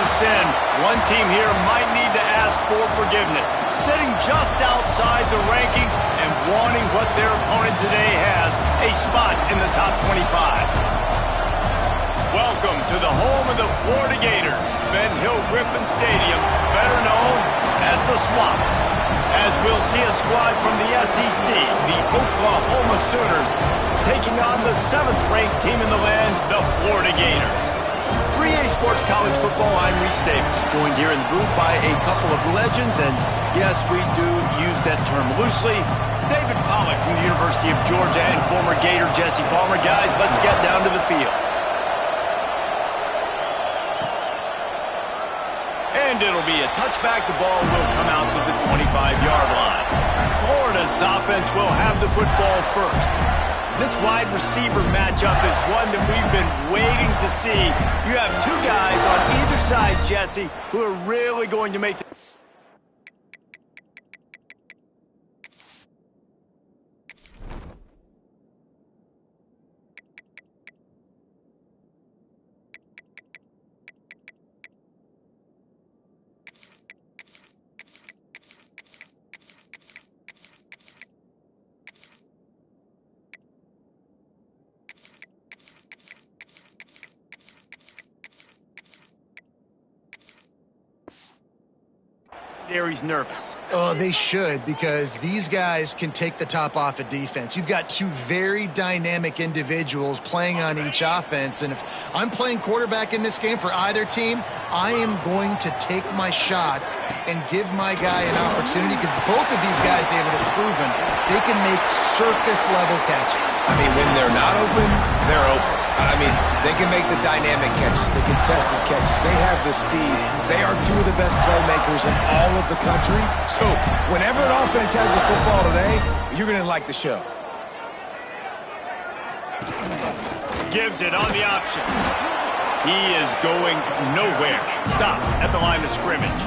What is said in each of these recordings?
a sin, one team here might need to ask for forgiveness. Sitting just outside the rankings and wanting what their opponent today has, a spot in the top 25. Welcome to the home of the Florida Gators, Ben Hill Griffin Stadium, better known as the Swamp. As we'll see a squad from the SEC, the Oklahoma Sooners, taking on the 7th-ranked team in the land, the Florida Gators. For EA Sports College Football, I'm Reese Davis, joined here in the booth by a couple of legends, and yes, we do use that term loosely. David Pollack from the University of Georgia and former Gator Jesse Palmer. Guys, let's get down to the field. And it'll be a touchback. The ball will come out to the 25-yard line. Florida's offense will have the football first. This wide receiver matchup is one that we've been waiting to see. You have two guys on either side, Jesse, who are really going to make the... He's nervous. Oh, they should, because these guys can take the top off of defense. You've got two very dynamic individuals playing on each offense, and if I'm playing quarterback in this game for either team, I am going to take my shots and give my guy an opportunity, because both of these guys, David, have proven they can make circus-level catches. I mean, when they're not open, they're open. I mean, they can make the dynamic catches, the contested catches. They have the speed. They are two of the best playmakers in all of the country. So whenever an offense has the football today, you're going to like the show. Gives it on the option. He is going nowhere. Stop at the line of scrimmage.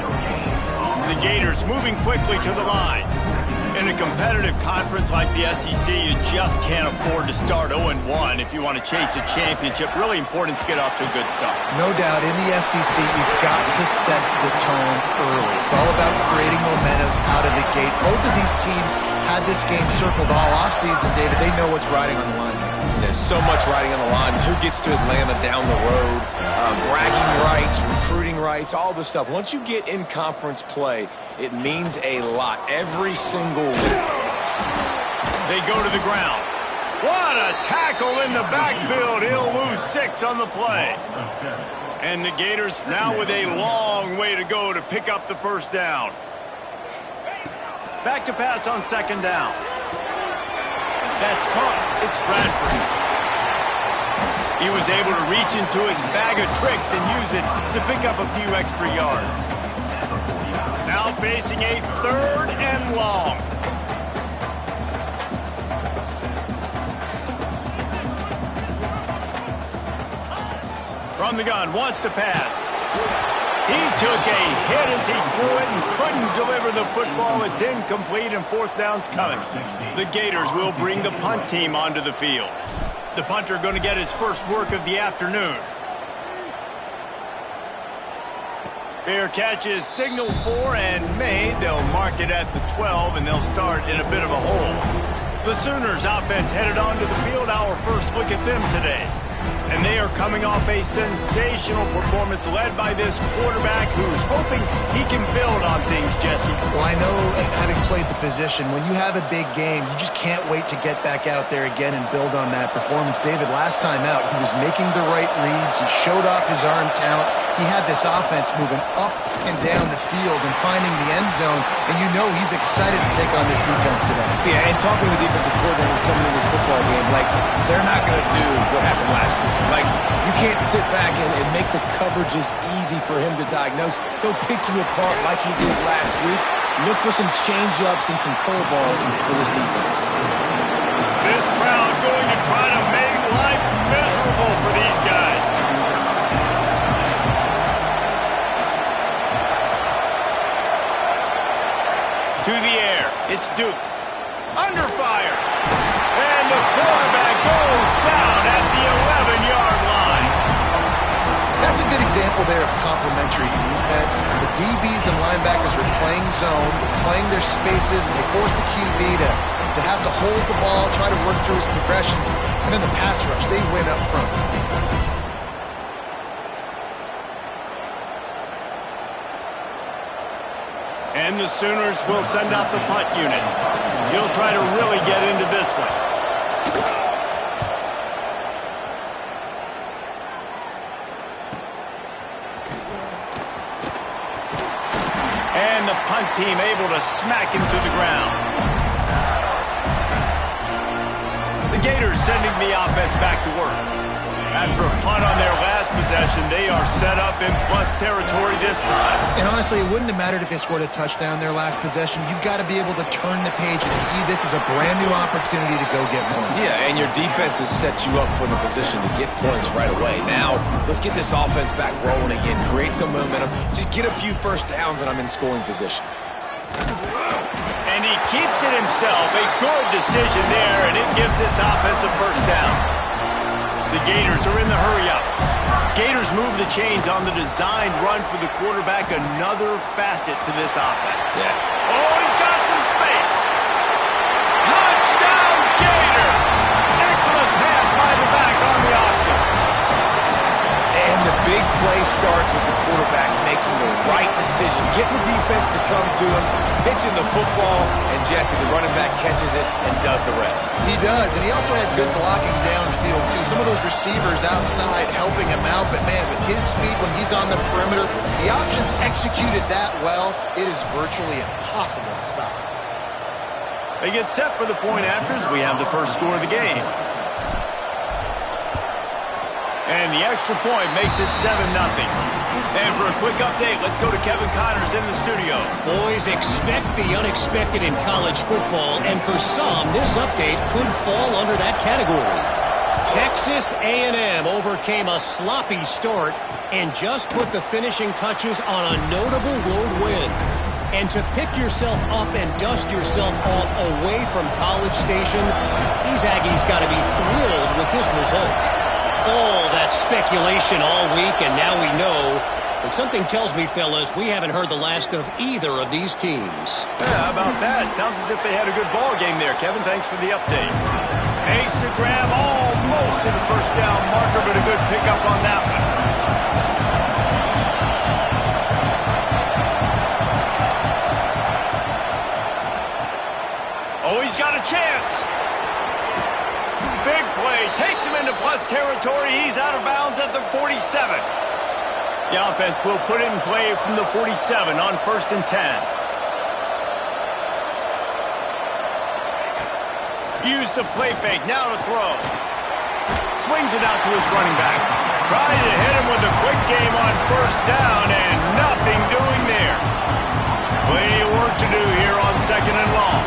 The Gators moving quickly to the line. In a competitive conference like the SEC, you just can't afford to start 0-1 if you want to chase a championship. Really important to get off to a good start. No doubt, in the SEC, you've got to set the tone early. It's all about creating momentum out of the gate. Both of these teams had this game circled all offseason, David. They know what's riding on the line here. There's so much riding on the line. Who gets to Atlanta down the road? Bragging rights, recruiting rights, all this stuff. Once you get in conference play, it means a lot every single week. They go to the ground. What a tackle in the backfield. He'll lose 6 on the play. And the Gators now with a long way to go to pick up the first down. Back to pass on 2nd down. That's caught. It's Bradford. He was able to reach into his bag of tricks and use it to pick up a few extra yards. Now facing a 3rd and long. From the gun, wants to pass. He took a hit as he threw it and couldn't deliver the football. It's incomplete and 4th down's coming. The Gators will bring the punt team onto the field. The punter going to get his first work of the afternoon. Fair catch is signaled for and made. They'll mark it at the 12, and they'll start in a bit of a hole. The Sooners offense headed onto the field. Our first look at them today. And they are coming off a sensational performance led by this quarterback who's hoping he can build on things, Jesse. Well, I know, having played the position, when you have a big game, you just can't wait to get back out there again and build on that performance. David, last time out, he was making the right reads. He showed off his arm talent. He had this offense moving up and down the field and finding the end zone, and you know he's excited to take on this defense today. Yeah, and talking to the defensive coordinators coming into this football game, like, they're not going to do what happened last week. Like, you can't sit back and make the coverages easy for him to diagnose. He'll pick you apart like he did last week. Look for some change-ups and some curveballs for this defense. This crowd going to try to make life miserable for these guys. To the air, it's Duke. Under fire. And the quarterback goes down at the 11-yard line. That's a good example there of complementary defense. The DBs and linebackers are playing zone, playing their spaces, and they force the QB to have to hold the ball, try to work through his progressions, and then the pass rush, they win up front. And the Sooners will send out the punt unit. He'll try to really get into this one. And the punt team able to smack him to the ground. The Gators sending the offense back to work. After a punt on their last possession, they are set up in plus territory this time. And honestly, it wouldn't have mattered if they scored a touchdown their last possession. You've got to be able to turn the page and see this as a brand new opportunity to go get points. Yeah, and your defense has set you up for the position to get points right away. Now, let's get this offense back rolling again, create some momentum, just get a few first downs, and I'm in scoring position. And he keeps it himself. A good decision there, and it gives this offense a first down. The Gators are in the hurry-up. Gators move the chains on the designed run for the quarterback. Another facet to this offense. Yeah. Oh, he's got some space. Touchdown, Gator! Excellent pass by the back on the option. And the big play starts with the quarterback making the right decision, getting the defense to come to him, pitching the football, and Jesse, the running back, catches it and does the rest. He does, and he also had good blocking downfield, too. Some of those receivers outside helping him out, but, man, with his speed when he's on the perimeter, the options executed that well, it is virtually impossible to stop. They get set for the point afters. We have the first score of the game. And the extra point makes it 7-0. And for a quick update, let's go to Kevin Connors in the studio. Boys, expect the unexpected in college football, and for some, this update could fall under that category. Texas A&M overcame a sloppy start and just put the finishing touches on a notable road win. And to pick yourself up and dust yourself off away from College Station, these Aggies got to be thrilled with this result. All that speculation all week, and now we know. But something tells me, fellas, we haven't heard the last of either of these teams. Yeah, how about that? Sounds as if they had a good ball game there. Kevin, thanks for the update. Ace to grab almost to the first down marker, but a good pickup on that one. Oh, he's got a chance. Big play, takes him into plus territory. He's out of bounds at the 47. The offense will put it in play from the 47 on 1st and 10. Use the play fake, now to throw. Swings it out to his running back. Trying to hit him with a quick game on 1st down, and nothing doing there. Plenty of work to do here on 2nd and long.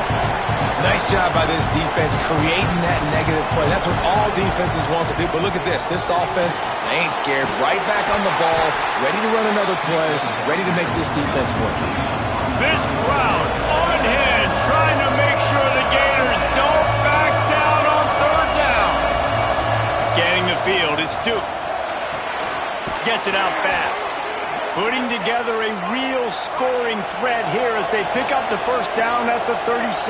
Nice job by this defense creating that negative play. That's what all defenses want to do. But look at this. This offense, they ain't scared. Right back on the ball, ready to run another play, ready to make this defense work. This crowd on hand trying to make sure the Gators don't back down on 3rd down. Scanning the field, it's Duke. Gets it out fast. Putting together a real scoring threat here as they pick up the 1st down at the 36.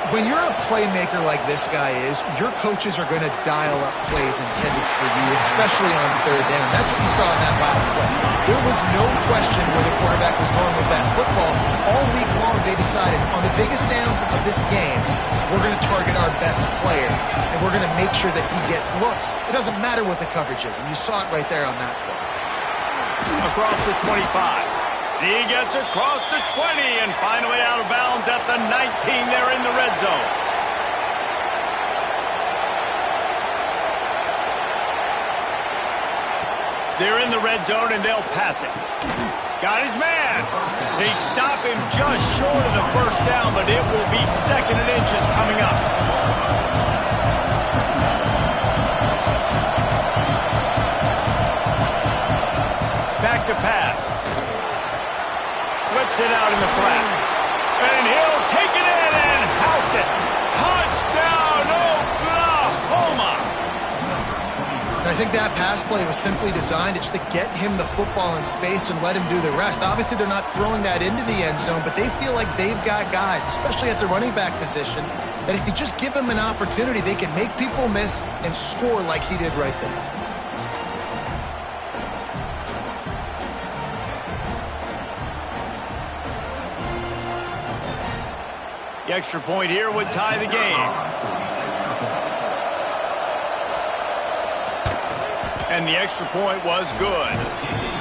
When you're a playmaker like this guy is, your coaches are going to dial up plays intended for you, especially on 3rd down. That's what you saw in that last play. There was no question where the quarterback was going with that football. All week long, they decided on the biggest downs of this game, we're going to target our best player, and we're going to make sure that he gets looks. It doesn't matter what the coverage is, and you saw it right there on that play. Across the 25. He gets across the 20 and finally out of bounds at the 19. They're in the red zone. They're in the red zone and they'll pass it. Got his man. They stop him just short of the 1st down, but it will be 2nd and inches coming up. Back to pass. Flips it out in the flat. And he'll take it in and house it. Touchdown, Oklahoma! think that pass play was simply designed just to get him the football in space and let him do the rest. Obviously, they're not throwing that into the end zone, but they feel like they've got guys, especially at the running back position, that if you just give them an opportunity, they can make people miss and score like he did right there. The extra point here would tie the game. And the extra point was good.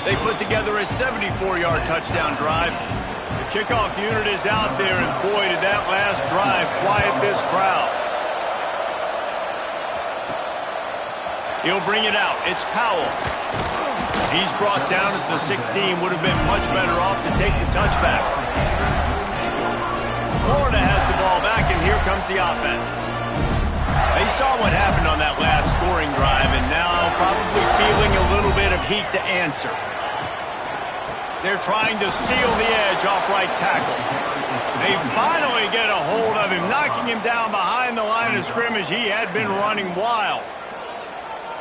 They put together a 74-yard touchdown drive. The kickoff unit is out there, and boy, did that last drive quiet this crowd. He'll bring it out. It's Powell. He's brought down at the 16. Would have been much better off to take the touchback. Florida has the ball back, and here comes the offense. They saw what happened on that last scoring drive, and now probably feeling a little bit of heat to answer. They're trying to seal the edge off right tackle. They finally get a hold of him, knocking him down behind the line of scrimmage. He had been running wild.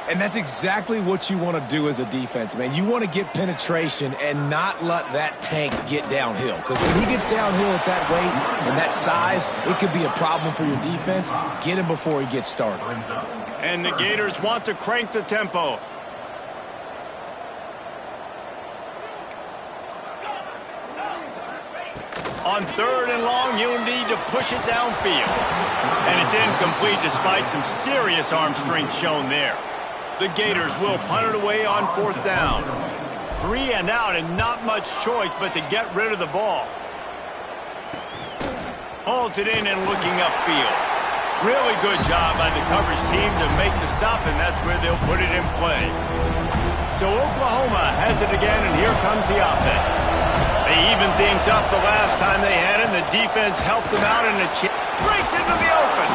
And that's exactly what you want to do as a defense, man. You want to get penetration and not let that tank get downhill. Because when he gets downhill at that weight and that size, it could be a problem for your defense. Get him before he gets started. And the Gators want to crank the tempo. On 3rd and long, you'll need to push it downfield. And it's incomplete despite some serious arm strength shown there. The Gators will punt it away on 4th down. 3 and out, and not much choice but to get rid of the ball. Holds it in and looking upfield. Really good job by the coverage team to make the stop, and that's where they'll put it in play. So Oklahoma has it again, and here comes the offense. They even things up the last time they had him. The defense helped them out, and the breaks into the open.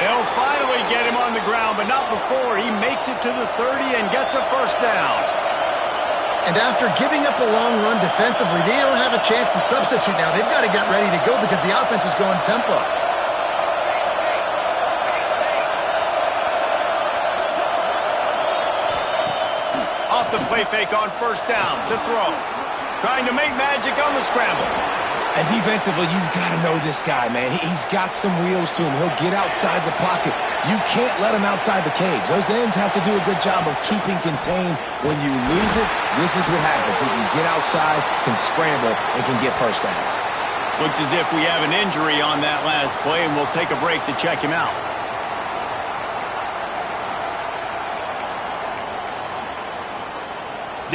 They'll finally get him on the ground, but not before he makes it to the 30 and gets a 1st down. And after giving up a long run defensively, they don't have a chance to substitute now. They've got to get ready to go because the offense is going tempo. Off the play fake on 1st down to throw. Trying to make magic on the scramble. And defensively, you've got to know this guy, man. He's got some wheels to him. He'll get outside the pocket. You can't let him outside the cage. Those ends have to do a good job of keeping contained. When you lose it, this is what happens. He can get outside, can scramble, and can get 1st downs. Looks as if we have an injury on that last play, and we'll take a break to check him out.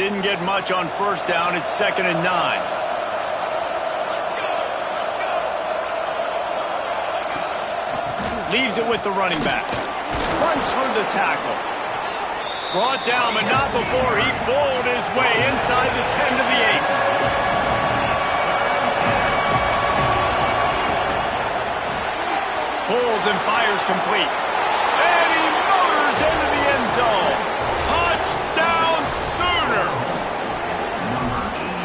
Didn't get much on 1st down. It's 2nd and 9. Leaves it with the running back. Runs through the tackle. Brought down, but not before he bowled his way inside the 10 to the 8. Pulls and fires complete. And he motors into the end zone. Touchdown Sooners!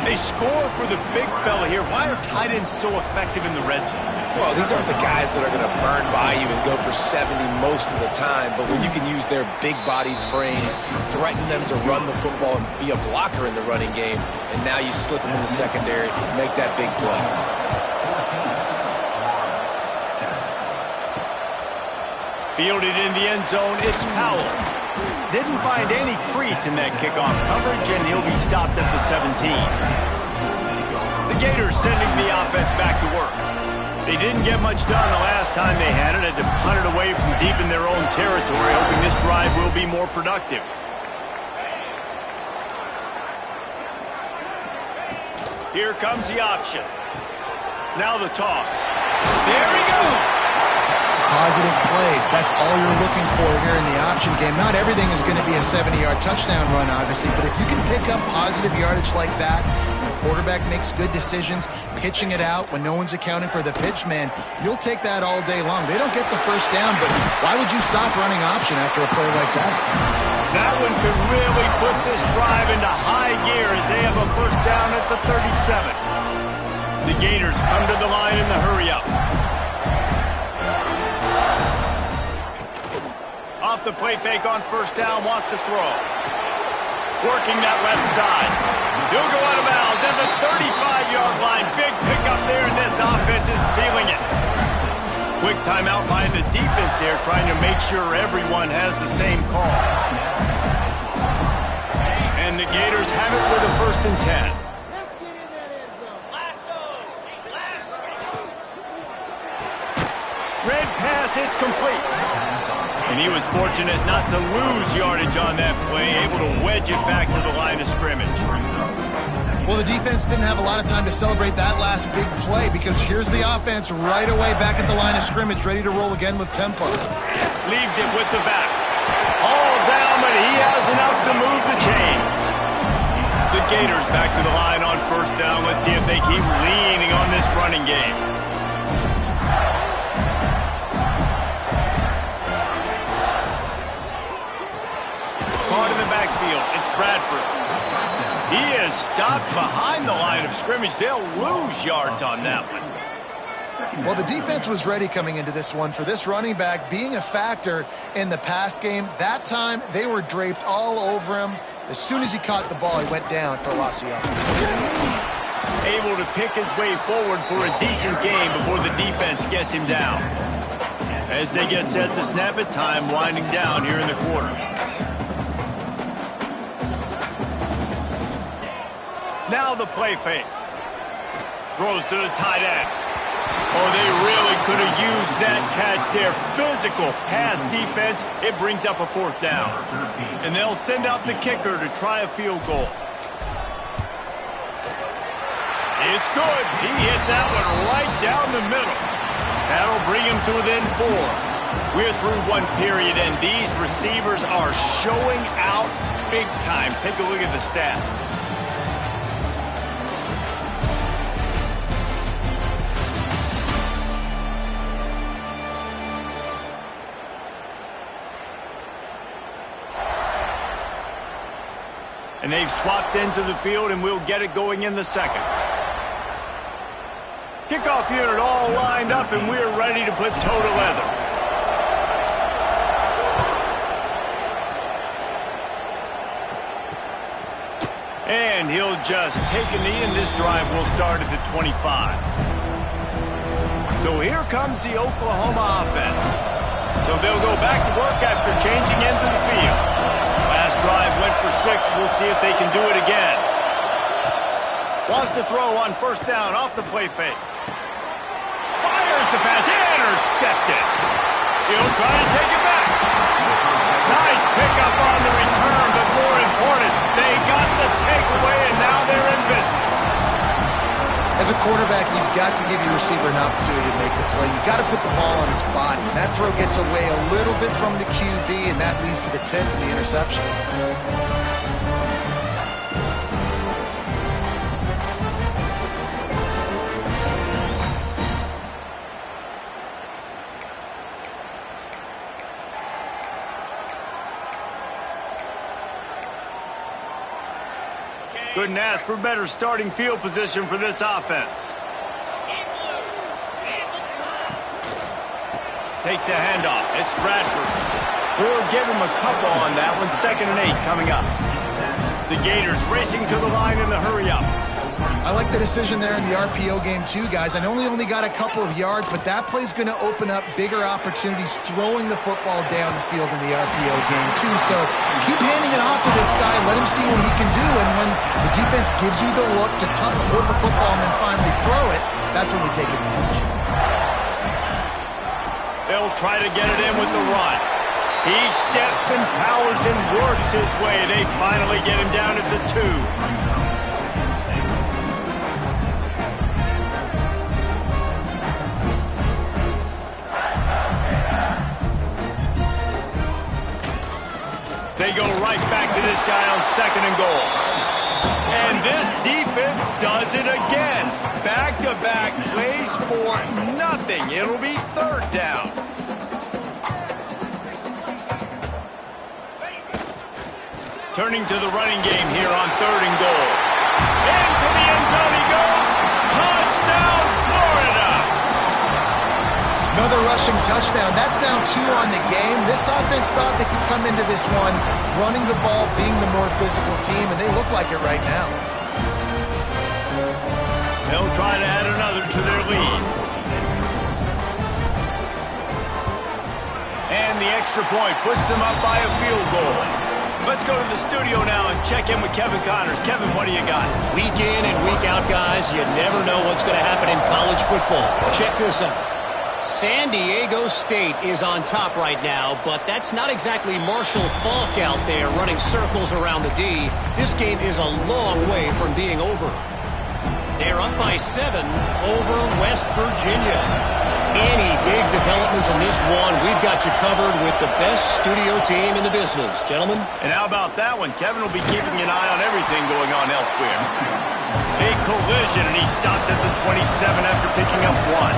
They score for the big fella here. Why are tight ends so effective in the red zone? Well, these aren't the guys that are going to burn by you and go for 70 most of the time, but when you can use their big-bodied frames, threaten them to run the football and be a blocker in the running game, and now you slip them in the secondary, make that big play. Fielded in the end zone, it's Powell. Didn't find any crease in that kickoff coverage, and he'll be stopped at the 17. The Gators sending the offense back to work. They didn't get much done the last time they had it. Had to punt it away from deep in their own territory, hoping this drive will be more productive. Here comes the option. Now the toss. There he goes. Positive plays. That's all you're looking for here in the option game. Not everything is going to be a 70-yard touchdown run, obviously, but if you can pick up positive yardage like that, the quarterback makes good decisions, pitching it out when no one's accounting for the pitch, man, you'll take that all day long. They don't get the 1st down, but why would you stop running option after a play like that? That one could really put this drive into high gear as they have a 1st down at the 37. The Gators come to the line in the hurry-up. Off the play fake on first down, wants to throw. Working that left side. He'll go out of bounds at the 35-yard line. Big pickup there, and this offense is feeling it. Quick timeout by the defense there, trying to make sure everyone has the same call. And the Gators have it with a 1st and 10. Let's get in that end zone. Red pass, it's complete. And he was fortunate not to lose yardage on that play, able to wedge it back to the line of scrimmage. Well, the defense didn't have a lot of time to celebrate that last big play because here's the offense right away back at the line of scrimmage, ready to roll again with tempo. Leaves it with the back. All down, but he has enough to move the chains. The Gators back to the line on first down. Let's see if they keep leaning on this running game. Caught in the backfield. It's Bradford. He is stopped behind the line of scrimmage. They'll lose yards on that one. Well, the defense was ready coming into this one for this running back being a factor in the pass game. That time, they were draped all over him. As soon as he caught the ball, he went down for a loss of yards. Able to pick his way forward for a decent game before the defense gets him down. As they get set to snap it, time winding down here in the quarter. Now the play fake. Throws to the tight end. Oh, they really could have used that catch there. Physical pass defense. It brings up a 4th down. And they'll send out the kicker to try a field goal. It's good. He hit that one right down the middle. That'll bring him to within 4. We're through one period, and these receivers are showing out big time. Take a look at the stats. And they've swapped into the field, and we'll get it going in the second. Kickoff unit all lined up, and we're ready to put toe to leather. And he'll just take a knee, and this drive will start at the 25. So here comes the Oklahoma offense. So they'll go back to work after changing into the field. Last drive went for 6. We'll see if they can do it again. Wants to throw on first down off the play fake. Fires the pass. Intercepted. He'll try to take it back. Nice pickup on the return, but more important, they got the takeaway, and now they're in business. As a quarterback, you've got to give your receiver an opportunity to make the play. You've got to put the ball on his body. And that throw gets away a little bit from the QB, and that leads to the tip and the interception. Couldn't ask for better starting field position for this offense. Takes a handoff. It's Bradford. We'll give him a couple on that one. 2nd and 8 coming up. The Gators racing to the line in the hurry-up. I like the decision there in the RPO game too, guys. I know he only got a couple of yards, but that play's going to open up bigger opportunities throwing the football down the field in the RPO game too. So keep handing it off to this guy. Let him see what he can do. And when the defense gives you the look to hold the football and then finally throw it, that's when we take advantage. They'll try to get it in with the run. He steps and powers and works his way. They finally get him down at the 2. They go right back to this guy on 2nd and goal. And this defense does it again. Back-to-back plays for nothing. It'll be 3rd down. Turning to the running game here on 3rd and goal. Into the end zone he goes. Touchdown, Florida! Another rushing touchdown. That's now 2 on the game. This offense thought they could come into this one running the ball, being the more physical team, and they look like it right now. They'll try to add another to their lead. And the extra point puts them up by a field goal. Let's go to the studio now and check in with Kevin Connors. Kevin, what do you got? Week in and week out, guys, you never know what's going to happen in college football. Check this out. San Diego State is on top right now, but that's not exactly Marshall Faulk out there running circles around the D. This game is a long way from being over. They're up by 7 over West Virginia. Any big developments in this one, we've got you covered with the best studio team in the business. Gentlemen? And how about that one? Kevin will be keeping an eye on everything going on elsewhere. A collision, and he stopped at the 27 after picking up 1.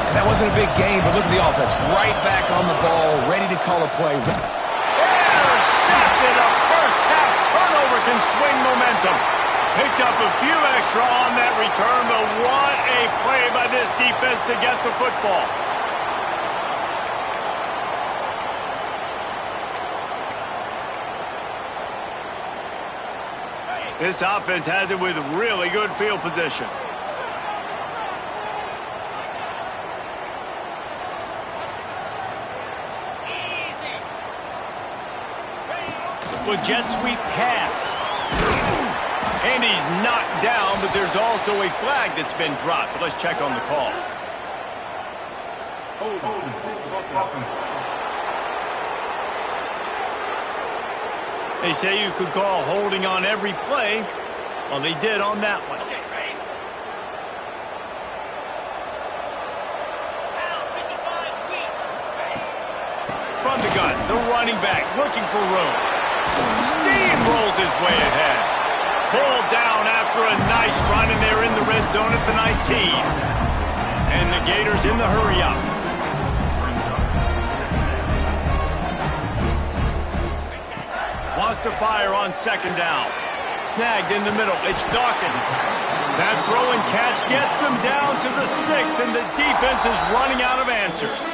And that wasn't a big game, but look at the offense. Right back on the ball, ready to call a play. Intercepted. A first-half turnover can swing momentum. Picked up a few extra on that return, but what a play by this defense to get the football. This offense has it with really good field position. With jet sweep pass. And he's knocked down, but there's also a flag that's been dropped. Let's check on the call. They say you could call holding on every play. Well, they did on that one. From the gun, the running back looking for room. Steamrolls his way ahead. Pulled down after a nice run, and they're in the red zone at the 19. And the Gators in the hurry-up. Wants to fire on 2nd down. Snagged in the middle. It's Dawkins. That throw and catch gets them down to the 6, and the defense is running out of answers.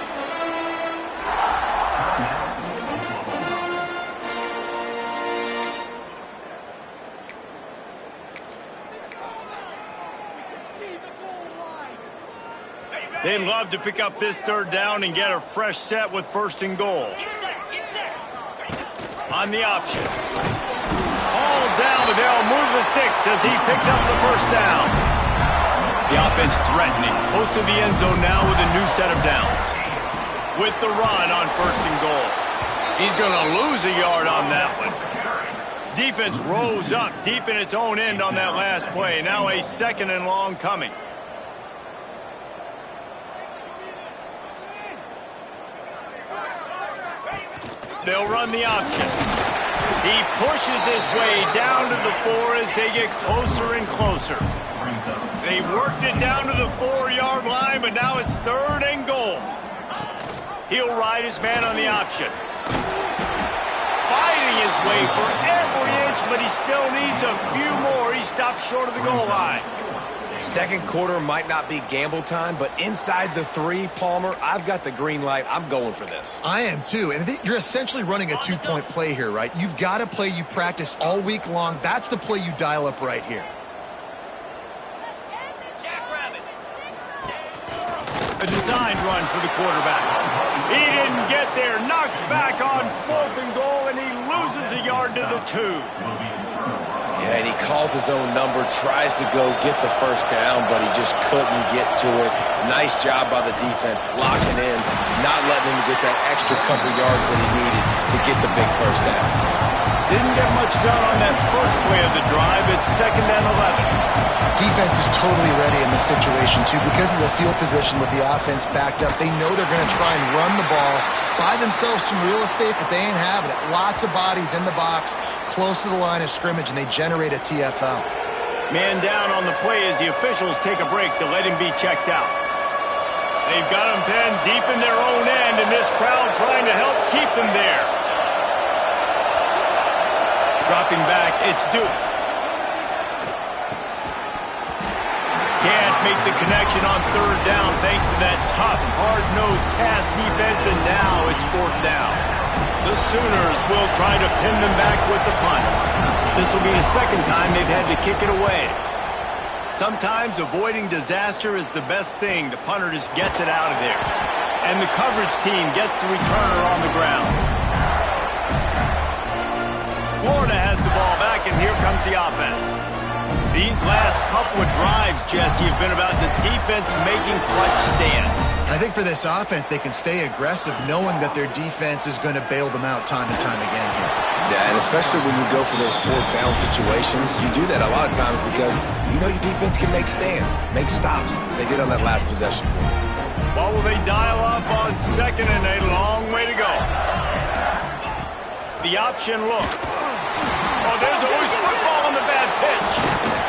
They'd love to pick up this 3rd down and get a fresh set with 1st and goal. On the option. All down, but they'll move the sticks as he picks up the 1st down. The offense threatening. Close to the end zone now with a new set of downs. With the run on 1st and goal. He's going to lose a yard on that one. Defense rose up deep in its own end on that last play. Now a 2nd and long coming. They'll run the option. He pushes his way down to the 4 as they get closer and closer. They've worked it down to the 4-yard line, but now it's 3rd and goal. He'll ride his man on the option. Fighting his way for every inch, but he still needs a few more. He stops short of the goal line. 2nd quarter might not be gamble time, but inside the 3, Palmer, I've got the green light. I'm going for this. I am too, and you're essentially running a 2-point play here, right? You've got a play you've practiced all week long. That's the play you dial up right here. A designed run for the quarterback. He didn't get there. Knocked back on 4th and goal, and he loses a yard to the 2. Yeah, and he calls his own number, tries to go get the 1st down, but he just couldn't get to it. Nice job by the defense, locking in, not letting him get that extra couple yards that he needed to get the big 1st down. Didn't get much done on that first play of the drive. It's 2nd and 11. Defense is totally ready in this situation, too. Because of the field position with the offense backed up, they know they're going to try and run the ball, buy themselves some real estate, but they ain't having it. Lots of bodies in the box, close to the line of scrimmage, and they generate a TFL. Man down on the play as the officials take a break to let him be checked out. They've got him pinned deep in their own end, and this crowd trying to help keep them there. Dropping back, it's Duke. can't make the connection on third down thanks to that tough, hard-nosed pass defense, and now it's fourth down. The Sooners will try to pin them back with the punt. This will be the second time they've had to kick it away. Sometimes avoiding disaster is the best thing. The punter just gets it out of there. And the coverage team gets the returner on the ground. Florida has the ball back, and here comes the offense. These last couple of drives, Jesse, have been about the defense making clutch stand. I think for this offense, they can stay aggressive knowing that their defense is going to bail them out time and time again here. Yeah, and especially when you go for those fourth down situations, you do that a lot of times because you know your defense can make stands, make stops. They did on that last possession for you. What will they dial up on second and a long way to go? The option look. Oh, there's always football on the bad pitch.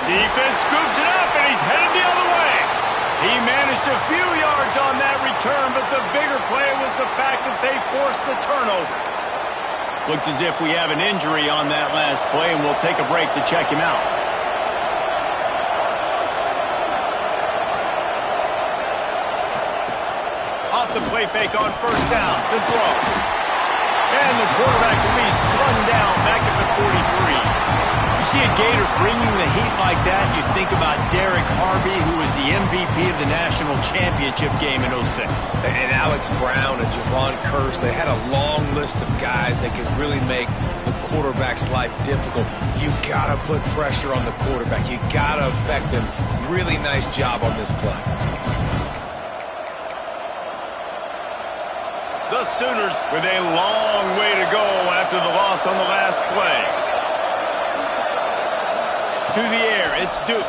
Defense scoops it up, and he's headed the other way. He managed a few yards on that return, but the bigger play was the fact that they forced the turnover. Looks as if we have an injury on that last play, and we'll take a break to check him out. Off the play fake on first down, the throw. And the quarterback will be slung down back at the 43. You see a Gator bringing the heat like that, you think about Derek Harvey, who was the MVP of the national championship game in 06. And Alex Brown and Javon Curse, they had a long list of guys that could really make the quarterback's life difficult. You got to put pressure on the quarterback. You got to affect him. Really nice job on this play. The Sooners with a long way to go after the loss on the last play. To the air, it's Duke.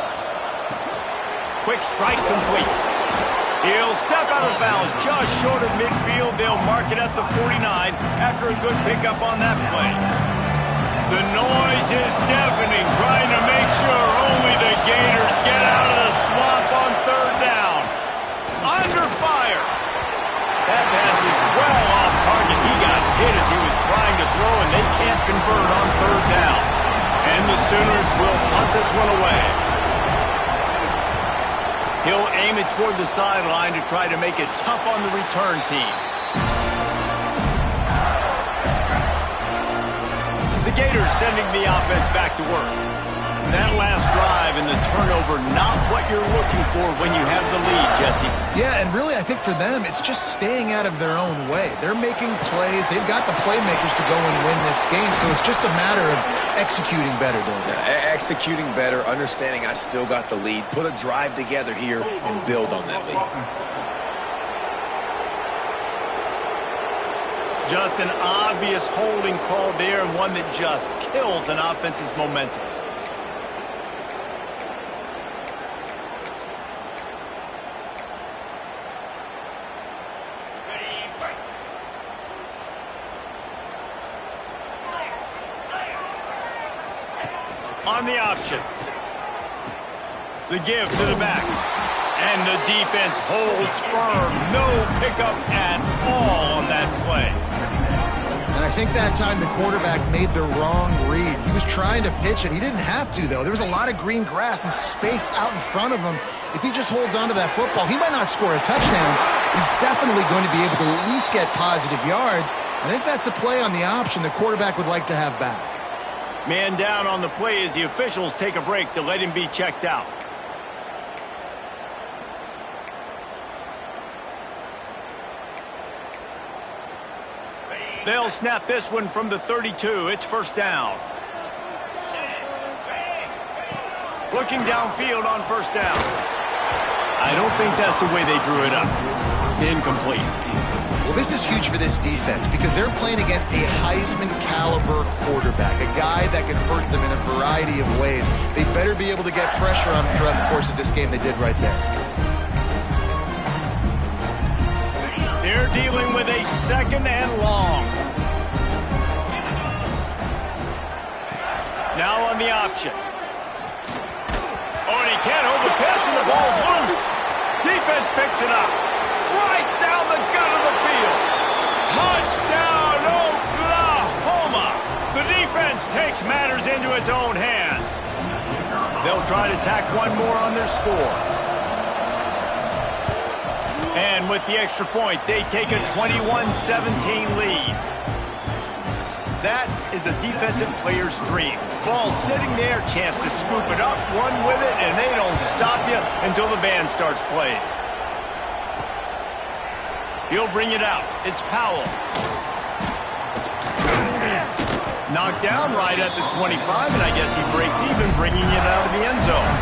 Quick strike complete. He'll step out of bounds just short of midfield. They'll mark it at the 49 after a good pickup on that play. The noise is deafening, trying to make sure only the Gators get out of the swamp on third down. Under fire. That pass is well off target. He got hit as he was trying to throw, and they can't convert on third down. And the Sooners will punt this one away. He'll aim it toward the sideline to try to make it tough on the return team. The Gators sending the offense back to work. That last drive and the turnover, not what you're looking for when you have the lead, Jesse. Yeah, and really I think for them, it's just staying out of their own way. They're making plays. They've got the playmakers to go and win this game, so it's just a matter of executing better, don't they? Executing better, understanding I still got the lead. Put a drive together here and build on that lead. Just an obvious holding call there, and one that just kills an offense's momentum. On the option. The give to the back. And the defense holds firm. No pickup at all on that play. And I think that time the quarterback made the wrong read. He was trying to pitch it. He didn't have to, though. There was a lot of green grass and space out in front of him. If he just holds on to that football, he might not score a touchdown. He's definitely going to be able to at least get positive yards. I think that's a play on the option the quarterback would like to have back. Man down on the play as the officials take a break to let him be checked out. They'll snap this one from the 32. It's first down. Looking downfield on first down. I don't think that's the way they drew it up. Incomplete. Well, this is huge for this defense because they're playing against a Heisman-caliber quarterback, a guy that can hurt them in a variety of ways. They better be able to get pressure on him throughout the course of this game. They did right there. They're dealing with a second and long. Now on the option. Oh, and he can't hold the pitch, and the ball's loose. Defense picks it up. Right down the gut of the field. Touchdown, Oklahoma. The defense takes matters into its own hands. They'll try to tack one more on their score. And with the extra point, they take a 21-17 lead. That is a defensive player's dream. Ball sitting there, chance to scoop it up, run with it, and they don't stop you until the band starts playing. He'll bring it out. It's Powell. Knocked down right at the 25, and I guess he breaks even, bringing it out of the end zone.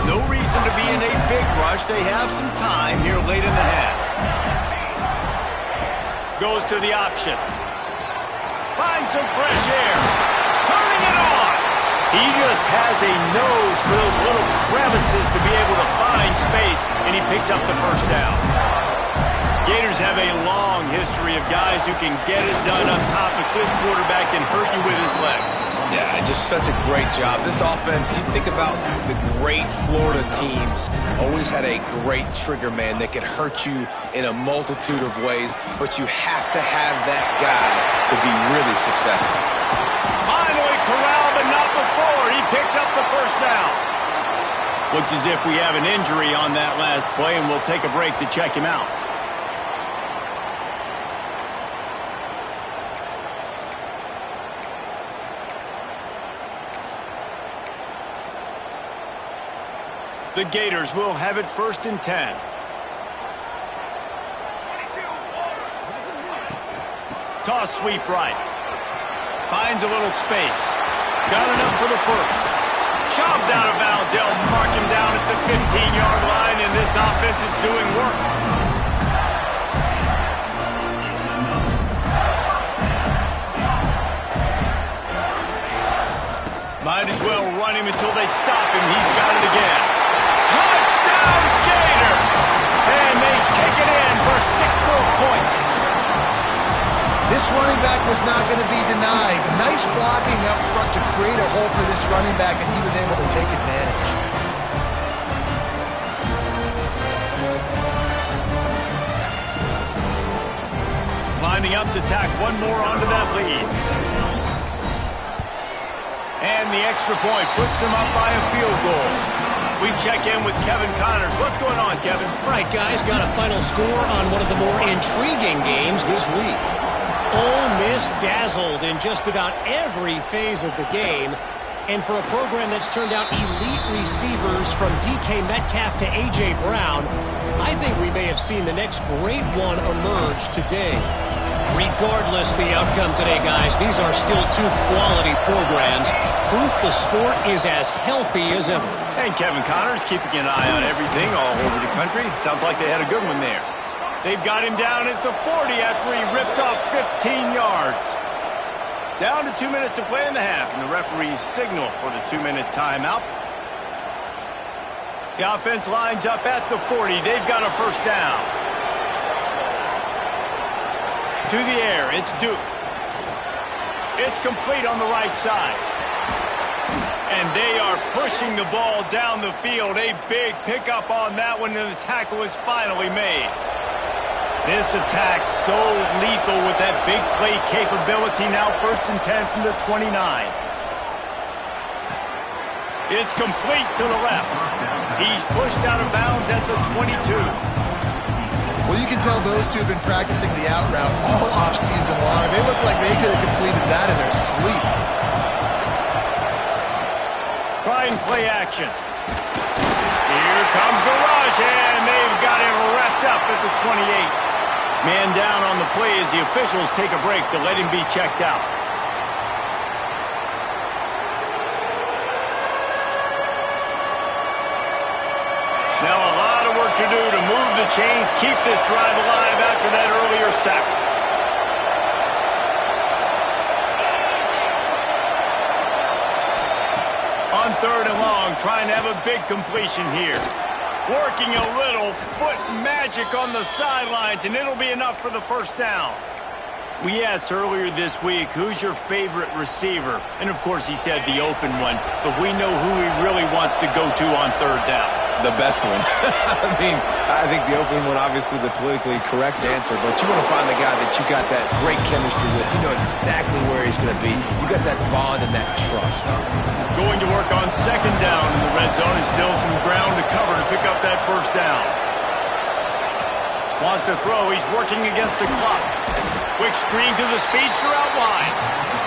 No reason to be in a big rush. They have some time here late in the half. Goes to the option. Finds some fresh air. Turning it on. He just has a nose for those little crevices to be able to find space, and he picks up the first down. Gators have a long history of guys who can get it done up top if this quarterback can hurt you with his legs. Yeah, just such a great job. This offense, you think about the great Florida teams, always had a great trigger man that can hurt you in a multitude of ways, but you have to have that guy to be really successful. Finally corralled, but not before. He picks up the first down. Looks as if we have an injury on that last play, and we'll take a break to check him out. The Gators will have it 1st and 10. Toss sweep right. Finds a little space. Got enough for the first. Shoved out of bounds. They'll mark him down at the 15-yard line, and this offense is doing work. Might as well run him until they stop him. He's got it again. Touchdown, Gator! And they take it in for 6 more points. This running back was not going to be denied. Nice blocking up front to create a hole for this running back, and he was able to take advantage. Lining up to tack one more onto that lead. And the extra point puts them up by a field goal. We check in with Kevin Connors. What's going on, Kevin? All right, guys, got a final score on one of the more intriguing games this week. Ole Miss dazzled in just about every phase of the game. And for a program that's turned out elite receivers from DK Metcalf to A.J. Brown, I think we may have seen the next great one emerge today. Regardless the outcome today, guys, these are still 2 quality programs. Proof the sport is as healthy as ever. And Kevin Connors keeping an eye on everything all over the country. Sounds like they had a good one there. They've got him down at the 40 after he ripped off 15 yards. Down to 2 minutes to play in the half, and the referees signal for the 2-minute timeout. The offense lines up at the 40. They've got a first down. To the air, it's Duke. It's complete on the right side. And they are pushing the ball down the field. A big pickup on that one, and the tackle is finally made. This attack so lethal with that big play capability. Now 1st and 10 from the 29. It's complete to the left. He's pushed out of bounds at the 22. Well, you can tell those two have been practicing the out route all offseason long. They look like they could have completed that in their sleep. Trying play action. Here comes the rush, and they've got him wrapped up at the 28. Man down on the play as the officials take a break to let him be checked out. Now a lot of work to do to move the chains, keep this drive alive after that earlier sack. On 3rd and long, trying to have a big completion here. Working a little foot magic on the sidelines, and it'll be enough for the first down. We asked earlier this week, who's your favorite receiver? And, of course, he said the open one, but we know who he really wants to go to on 3rd down. The best one. I think the open one, obviously the politically correct answer, but you want to find the guy that you got that great chemistry with. You know exactly where he's going to be. You got that bond and that trust. Going to work on 2nd down in the red zone, and still some ground to cover to pick up that first down. Wants to throw. He's working against the clock. Quick screen to the speedster out wide.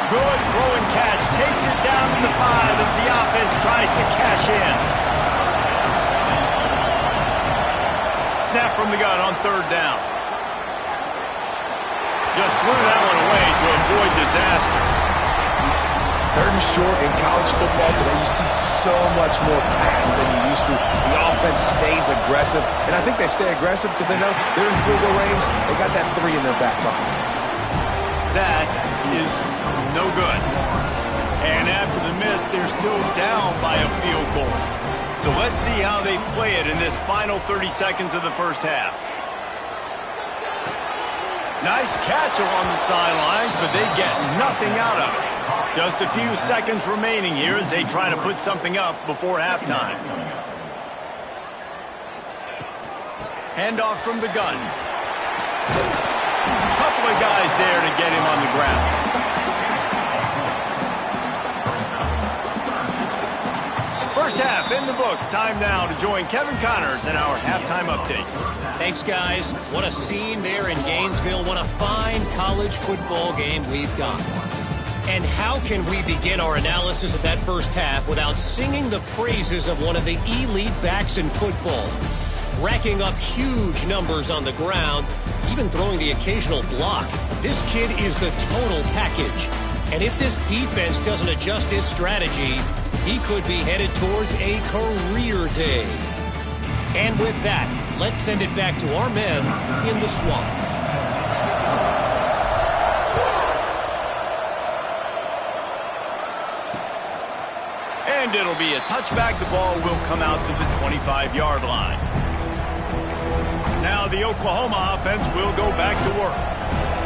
Good throw and catch. Takes it down to the 5 as the offense tries to cash in. Snap from the gun on 3rd down. Just threw that one away to avoid disaster. 3rd and short in college football today, you see so much more pass than you used to. The offense stays aggressive, and I think they stay aggressive because they know they're in field goal range. They got that 3 in their back pocket. That is no good. And after the miss, they're still down by a field goal. So let's see how they play it in this final 30 seconds of the first half. Nice catch along the sidelines, but they get nothing out of it. Just a few seconds remaining here as they try to put something up before halftime. Handoff from the gun. Couple of guys there to get him on the ground. First half in the books. Time now to join Kevin Connors in our halftime update. Thanks, guys. What a scene there in Gainesville. What a fine college football game we've got. And how can we begin our analysis of that first half without singing the praises of one of the elite backs in football? Racking up huge numbers on the ground, even throwing the occasional block. This kid is the total package. And if this defense doesn't adjust its strategy, he could be headed towards a career day. And with that, let's send it back to our men in the swamp. And it'll be a touchback. The ball will come out to the 25-yard line. Now the Oklahoma offense will go back to work.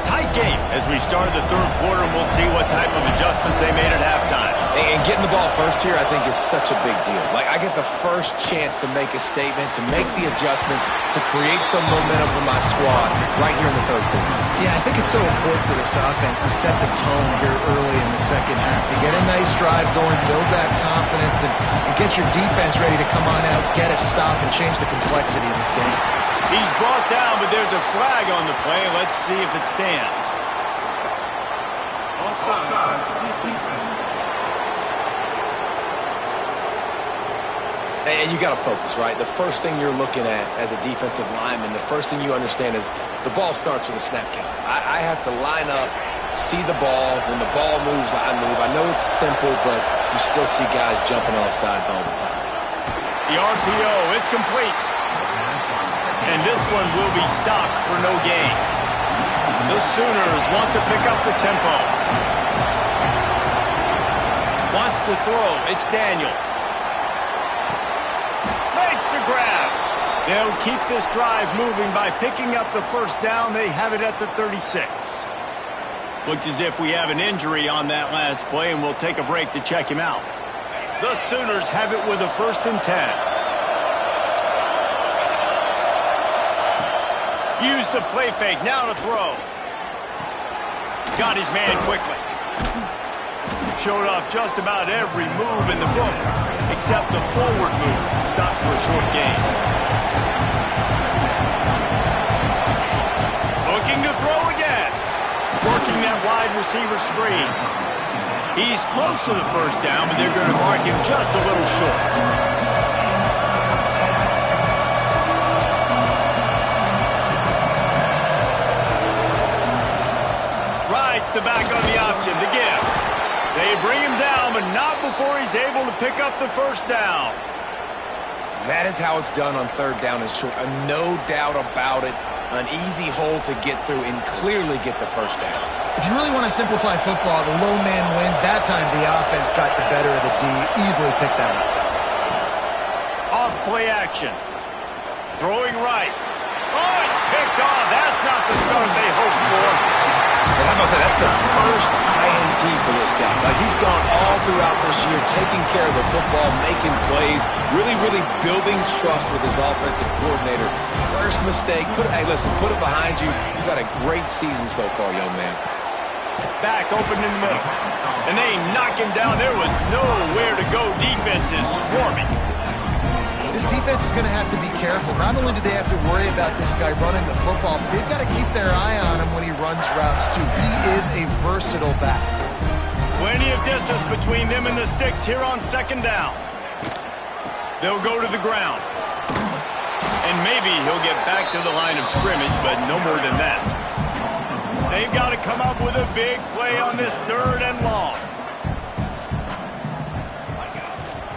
Tight game as we start the 3rd quarter, and we'll see what type of adjustments they made at halftime. And getting the ball first here, I think, is such a big deal. Like, I get the first chance to make a statement, to make the adjustments, to create some momentum for my squad right here in the 3rd quarter. Yeah, I think it's so important for this offense to set the tone here early in the second half, to get a nice drive going, build that confidence, and get your defense ready to come on out, get a stop, and change the complexity of this game. He's brought down, but there's a flag on the play. Let's see if it stands. And you got to focus, right? The first thing you're looking at as a defensive lineman, the first thing you understand is the ball starts with a snap count. I have to line up, see the ball. When the ball moves, I move. I know it's simple, but you still see guys jumping off sides all the time. The RPO, it's complete. And this one will be stopped for no gain. The Sooners want to pick up the tempo. Wants to throw. It's Daniels. Makes the grab. They'll keep this drive moving by picking up the first down. They have it at the 36. Looks as if we have an injury on that last play, and we'll take a break to check him out. The Sooners have it with a 1st and 10. Use the play fake, now to throw. Got his man quickly. Showed off just about every move in the book, except the forward move. Stopped for a short gain. Looking to throw again. Working that wide receiver screen. He's close to the first down, but they're going to mark him just a little short. The back on the option to give. They bring him down, but not before he's able to pick up the first down. That is how it's done on 3rd down and short. No doubt about it. An easy hole to get through and clearly get the first down. If you really want to simplify football, the low man wins. That time the offense got the better of the D. Easily picked that up. Off play action. Throwing right. Oh, it's picked off. That's not the start they hoped for. And how about that? That's the first INT for this guy. Like, he's gone all throughout this year, taking care of the football, making plays, really building trust with his offensive coordinator. First mistake, hey, listen, put it behind you. You've had a great season so far, young man. Back open in the middle. And they knock him down. There was nowhere to go. Defense is swarming. This defense is going to have to be careful. Not only do they have to worry about this guy running the football, but they've got to keep their eye on him when he runs routes too. He is a versatile back. Plenty of distance between them and the sticks here on second down. They'll go to the ground. And maybe he'll get back to the line of scrimmage, but no more than that. They've got to come up with a big play on this 3rd and long.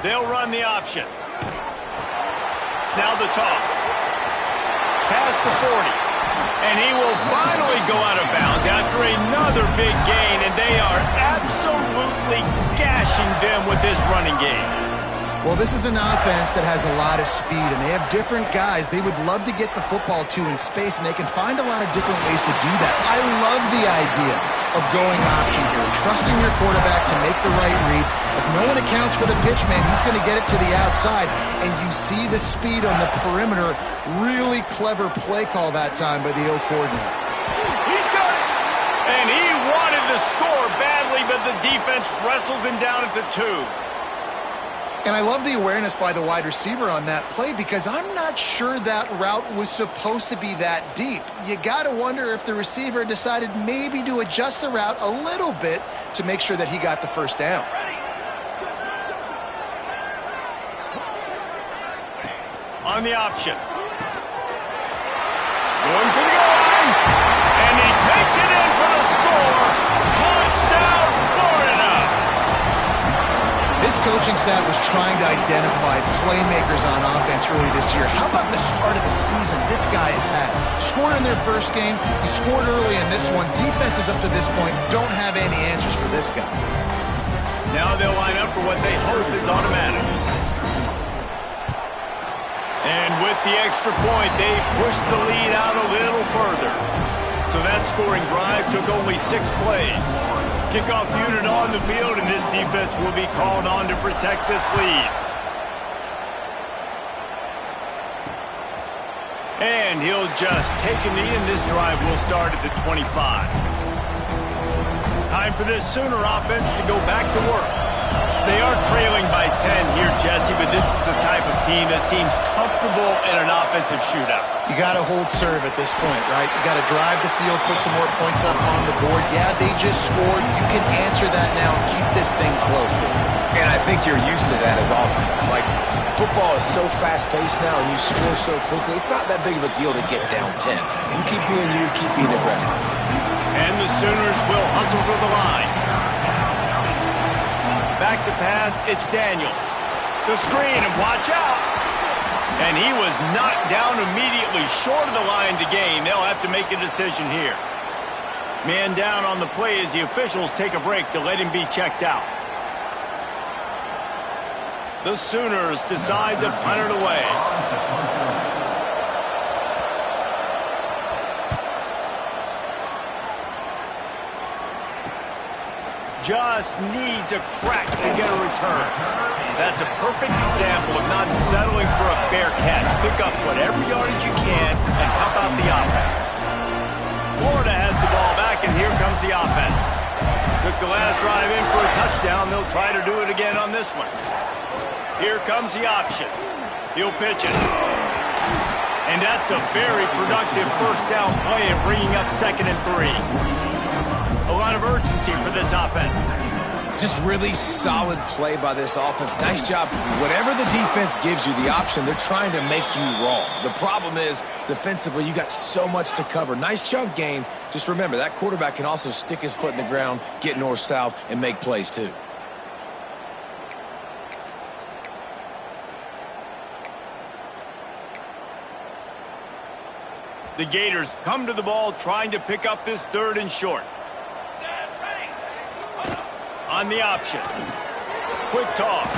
They'll run the option. Now the toss. Past the 40. And he will finally go out of bounds after another big gain, and they are absolutely gashing them with this running game. Well, this is an offense that has a lot of speed, and they have different guys they would love to get the football to in space, and they can find a lot of different ways to do that. I love the idea of going option here, trusting your quarterback to make the right read. If no one accounts for the pitch man, he's going to get it to the outside, and you see the speed on the perimeter. Really clever play call that time by the O coordinator. He's got it! And he wanted the score badly, but the defense wrestles him down at the 2. And I love the awareness by the wide receiver on that play because I'm not sure that route was supposed to be that deep. You got to wonder if the receiver decided maybe to adjust the route a little bit to make sure that he got the first down. On the option. Going for the goal line. And he takes it in for the score. Touchdown, Florida! This coaching staff was trying to identify playmakers on offense early this year. How about the start of the season this guy has had? Scored in their first game. He scored early in this one. Defenses up to this point don't have any answers for this guy. Now they'll line up for what they hope is automatic. And with the extra point, they pushed the lead out a little further. So that scoring drive took only 6 plays. Kickoff unit on the field, and this defense will be called on to protect this lead. And he'll just take a knee, and this drive will start at the 25. Time for this Sooner offense to go back to work. They are trailing by 10 here, Jesse, but this is the type of team that seems comfortable in an offensive shootout. You got to hold serve at this point, right? You got to drive the field, put some more points up on the board. Yeah, they just scored. You can answer that now and keep this thing close. And I think you're used to that as offense. Like, football is so fast-paced now and you score so quickly, it's not that big of a deal to get down 10. You keep being aggressive. And the Sooners will hustle to the line. Back to pass, it's Daniels. The screen, and watch out. And he was knocked down immediately short of the line to gain. They'll have to make a decision here. Man down on the play as the officials take a break to let him be checked out. The Sooners decide to punt it away. Just needs a crack to get a return. That's a perfect example of not settling for a fair catch. Pick up whatever yardage you can and help out the offense. Florida has the ball back, and here comes the offense. Took the last drive in for a touchdown. They'll try to do it again on this one. Here comes the option. He'll pitch it. And that's a very productive first down play and bringing up 2nd and 3. A lot of urgency for this offense. Just really solid play by this offense. Nice job. Whatever the defense gives you, the option, they're trying to make you wrong. The problem is, defensively, you got so much to cover. Nice chunk gain. Just remember, that quarterback can also stick his foot in the ground, get north-south, and make plays too. The Gators come to the ball trying to pick up this 3rd and short. On the option. Quick toss.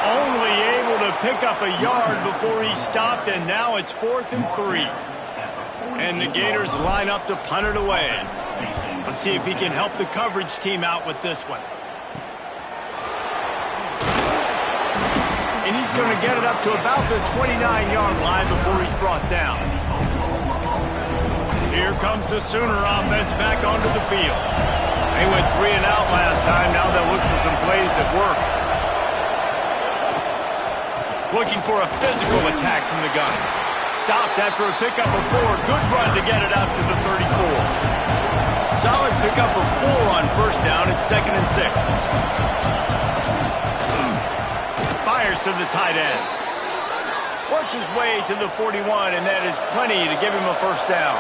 Only able to pick up a yard before he stopped, and now it's 4th and 3. And the Gators line up to punt it away. Let's see if he can help the coverage team out with this one. And he's going to get it up to about the 29-yard line before he's brought down. Here comes the Sooner offense back onto the field. They went 3 and out last time. Now they'll look for some plays that work. Looking for a physical attack from the gun. Stopped after a pickup of 4. Good run to get it out to the 34. Solid pickup of 4 on first down. It's 2nd and 6. Fires to the tight end. Works his way to the 41, and that is plenty to give him a first down.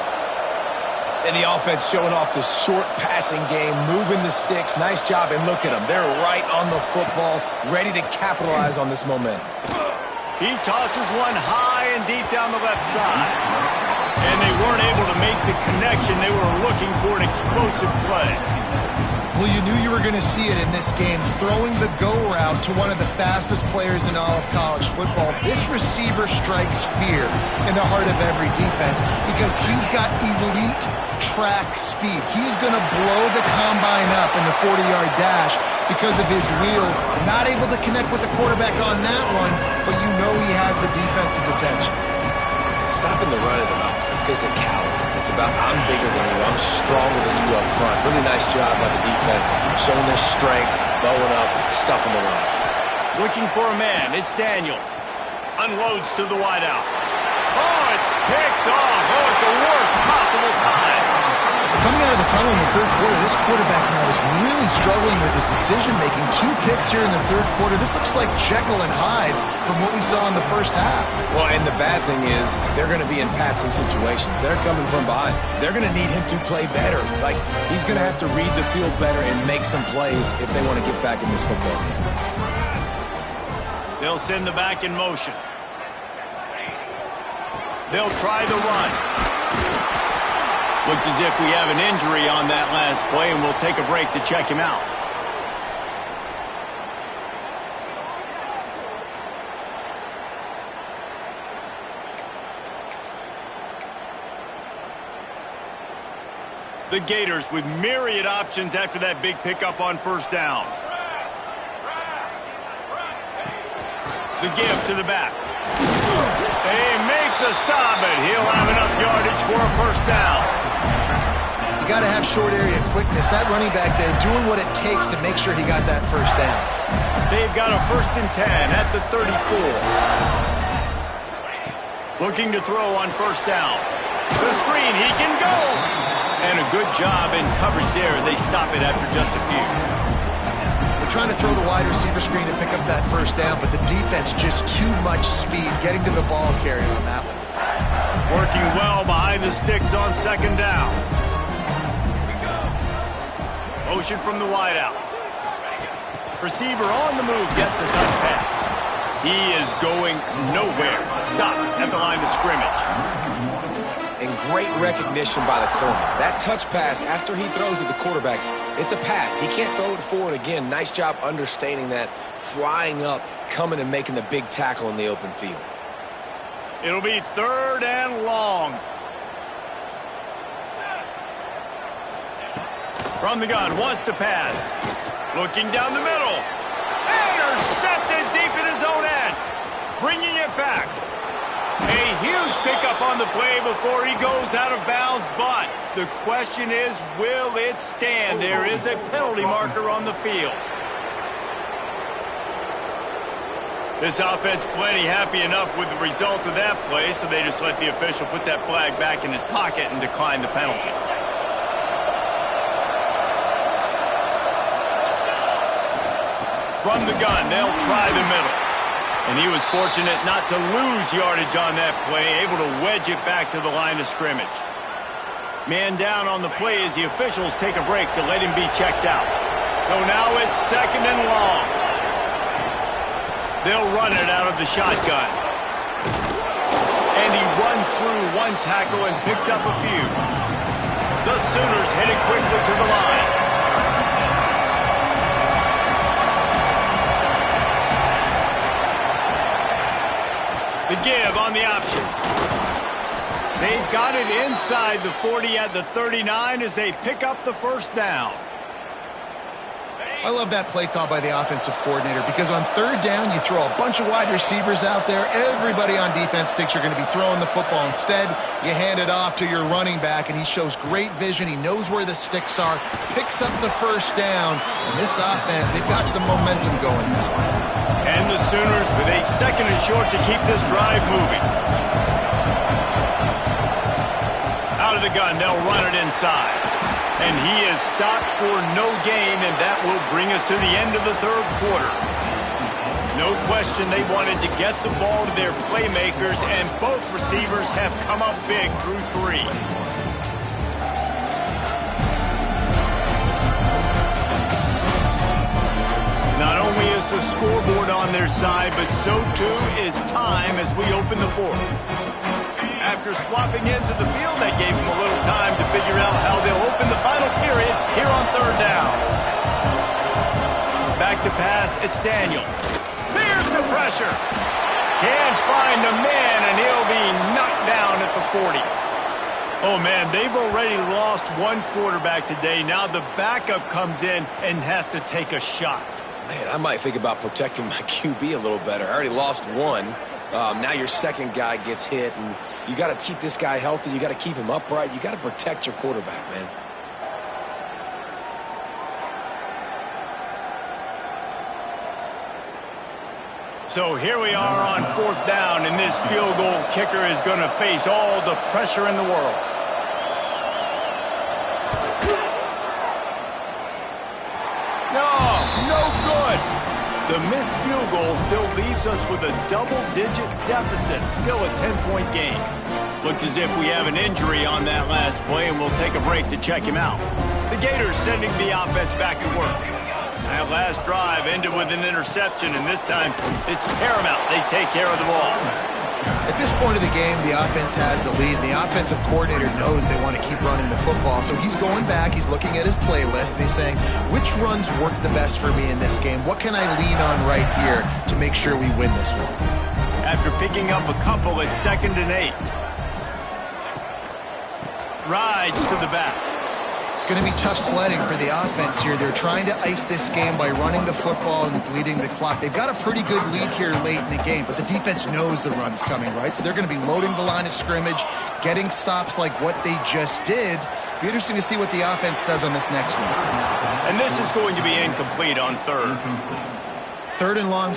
And the offense showing off this short passing game, moving the sticks. Nice job, and look at them. They're right on the football, ready to capitalize on this momentum. He tosses one high and deep down the left side. And they weren't able to make the connection. They were looking for an explosive play. Well, you knew you were going to see it in this game, throwing the go route to one of the fastest players in all of college football. This receiver strikes fear in the heart of every defense because he's got elite track speed. He's going to blow the combine up in the 40-yard dash because of his wheels. Not able to connect with the quarterback on that one, but you know he has the defense's attention. Stopping the run is about physicality. It's about I'm bigger than you, I'm stronger than you up front. Really nice job by the defense, showing their strength, bowing up, stuffing the run. Looking for a man, it's Daniels. Unloads to the wideout. Oh, it's picked off. Oh, at the worst possible time. Coming out of the tunnel in the third quarter, this quarterback now is really struggling with his decision-making. 2 picks here in the third quarter. This looks like Jekyll and Hyde from what we saw in the first half. Well, and the bad thing is they're going to be in passing situations. They're coming from behind. They're going to need him to play better. Like, he's going to have to read the field better and make some plays if they want to get back in this football game. They'll send the back in motion. They'll try the run. Looks as if we have an injury on that last play, and we'll take a break to check him out. The Gators with myriad options after that big pickup on first down. The give to the back. They make the stop, but he'll have enough yardage for a first down. You got to have short area quickness. That running back there doing what it takes to make sure he got that first down. They've got a 1st and 10 at the 34. Looking to throw on first down. The screen, he can go. And a good job in coverage there as they stop it after just a few. They're trying to throw the wide receiver screen to pick up that first down, but the defense just too much speed getting to the ball carrier on that one. Working well behind the sticks on 2nd down. Motion from the wideout. Receiver on the move gets the touch pass. He is going nowhere. Stop at the line of scrimmage. And great recognition by the corner. That touch pass, after he throws at the quarterback, it's a pass. He can't throw it forward again. Nice job understanding that, flying up, coming and making the big tackle in the open field. It'll be 3rd and long. From the gun, wants to pass. Looking down the middle. Intercepted deep in his own end. Bringing it back. A huge pickup on the play before he goes out of bounds, but the question is, will it stand? There is a penalty marker on the field. This offense plenty happy enough with the result of that play, so they just let the official put that flag back in his pocket and decline the penalty. From the gun, they'll try the middle. And he was fortunate not to lose yardage on that play, able to wedge it back to the line of scrimmage. Man down on the play as the officials take a break to let him be checked out. So now it's 2nd and long. They'll run it out of the shotgun. And he runs through one tackle and picks up a few. The Sooners head it quickly to the line. The give on the option. They've got it inside the 40 at the 39 as they pick up the first down. I love that play call by the offensive coordinator because on 3rd down, you throw a bunch of wide receivers out there. Everybody on defense thinks you're going to be throwing the football. Instead, you hand it off to your running back, and he shows great vision. He knows where the sticks are, picks up the first down. And this offense, they've got some momentum going now. And the Sooners with a 2nd and short to keep this drive moving. Out of the gun, they'll run it inside. And he is stopped for no gain, and that will bring us to the end of the 3rd quarter. No question they wanted to get the ball to their playmakers, and both receivers have come up big through 3. Not only is the scoreboard on their side, but so too is time as we open the 4th. After swapping ends of the field, that gave them a little time to figure out how they'll open the final period here on 3rd down. Back to pass, it's Daniels. There's the pressure. Can't find the man, and he'll be knocked down at the 40. Oh, man, they've already lost one quarterback today. Now the backup comes in and has to take a shot. Man, I might think about protecting my QB a little better. I already lost one. Now your 2nd guy gets hit, and you got to keep this guy healthy. You got to keep him upright. You got to protect your quarterback, man. So here we are on 4th down, and this field goal kicker is going to face all the pressure in the world. No good. The missed field goal still leaves us with a double-digit deficit, still a 10-point game. Looks as if we have an injury on that last play, and we'll take a break to check him out. The Gators sending the offense back to work. That last drive ended with an interception, and this time it's paramount they take care of the ball. At this point of the game, the offense has the lead. The offensive coordinator knows they want to keep running the football, so he's going back, he's looking at his playlist, and he's saying, which runs work the best for me in this game? What can I lean on right here to make sure we win this one? After picking up a couple at 2nd and 8. Rides to the back. It's going to be tough sledding for the offense here. They're trying to ice this game by running the football and bleeding the clock. They've got a pretty good lead here late in the game, but the defense knows the run's coming, right? So they're going to be loading the line of scrimmage, getting stops like what they just did. Be interesting to see what the offense does on this next one. And this is going to be incomplete on 3rd. 3rd and long.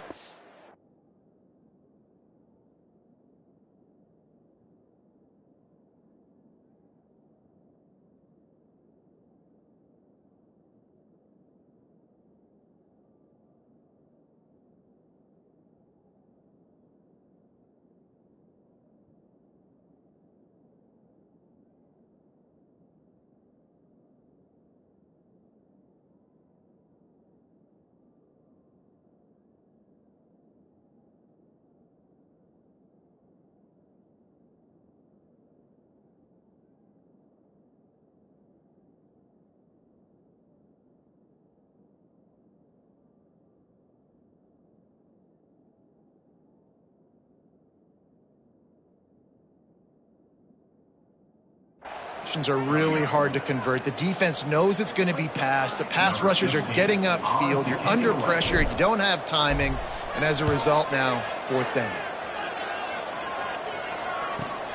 Are really hard to convert. The defense knows it's going to be passed. The pass rushers are getting upfield. You're under pressure. You don't have timing. And as a result now, 4th down.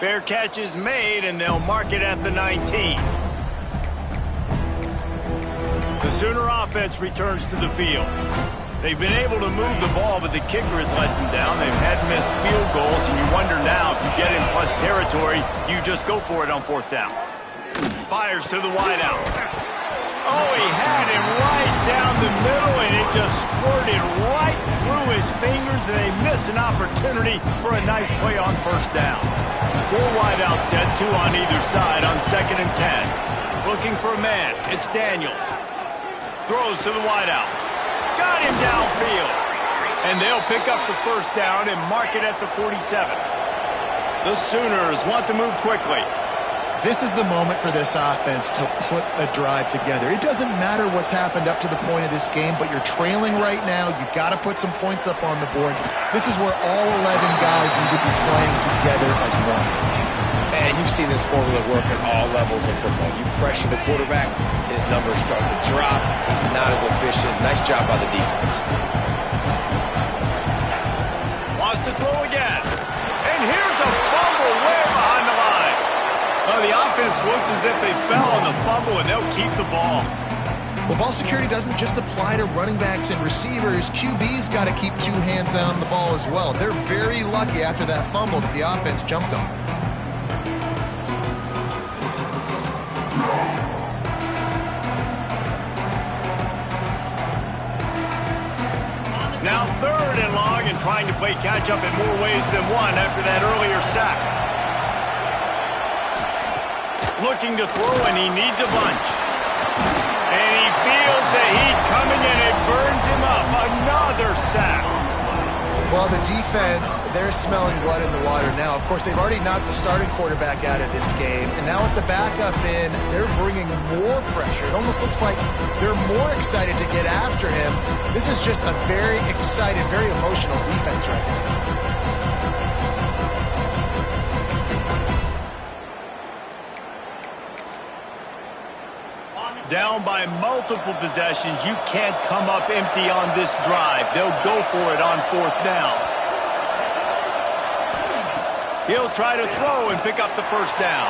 Fair catch is made, and they'll mark it at the 19. The Sooner offense returns to the field. They've been able to move the ball, but the kicker has let them down. They've had missed field goals, and you wonder now if you get in plus territory, you just go for it on 4th down. Fires to the wideout. Oh, he had him right down the middle, and it just squirted right through his fingers, and they miss an opportunity for a nice play on 1st down. 4 wideouts set, 2 on either side on 2nd and 10. Looking for a man. It's Daniels. Throws to the wideout. Got him downfield. And they'll pick up the 1st down and mark it at the 47. The Sooners want to move quickly. This is the moment for this offense to put a drive together. It doesn't matter what's happened up to the point of this game, but you're trailing right now. You've got to put some points up on the board. This is where all 11 guys need to be playing together as one. Man, you've seen this formula work at all levels of football. You pressure the quarterback, his numbers start to drop. He's not as efficient. Nice job by the defense. Wants to throw again. And here's a fumble way behind the line. Oh, the offense looks as if they fell on the fumble, and they'll keep the ball. Well, ball security doesn't just apply to running backs and receivers. QB's got to keep 2 hands on the ball as well. They're very lucky after that fumble that the offense jumped on. Now 3rd and long, and trying to play catch-up in more ways than one after that earlier sack. Looking to throw, and he needs a bunch. And he feels the heat coming, and it burns him up. Another sack. Well, the defense, they're smelling blood in the water now. Of course, they've already knocked the starting quarterback out of this game. And now with the backup in, they're bringing more pressure. It almost looks like they're more excited to get after him. This is just a very excited, very emotional defense right now. Down by multiple possessions, you can't come up empty on this drive. They'll go for it on 4th down. He'll try to throw and pick up the 1st down.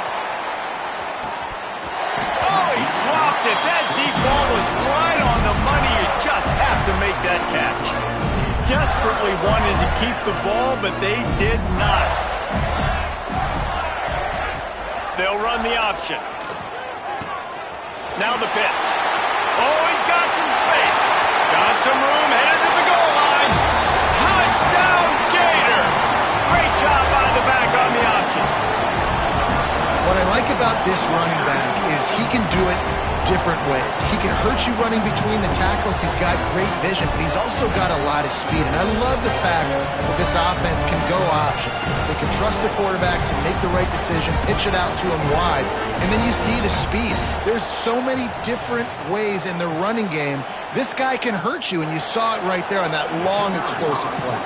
Oh, he dropped it. That deep ball was right on the money. You just have to make that catch. Desperately wanted to keep the ball, but they did not. They'll run the option. Now the pitch. Oh, he's got some space. Got some room, headed to the goal line. Touchdown, Gator. Great job by the back on the option. What I like about this running back is he can do it different ways. He can hurt you running between the tackles. He's got great vision, but he's also got a lot of speed. And I love the fact that this offense can go option. They can trust the quarterback to make the right decision, pitch it out to him wide, and then you see the speed. There's so many different ways in the running game. This guy can hurt you, and you saw it right there on that long, explosive play.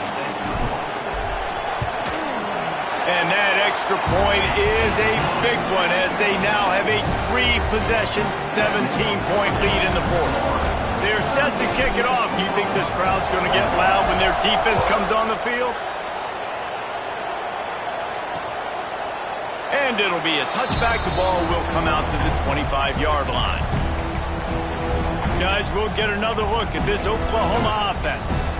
And that extra point is a big one as they now have a 3-possession, 17-point lead in the 4th. They're set to kick it off. Do you think this crowd's going to get loud when their defense comes on the field? And it'll be a touchback. The ball will come out to the 25-yard line. Guys, we'll get another look at this Oklahoma offense.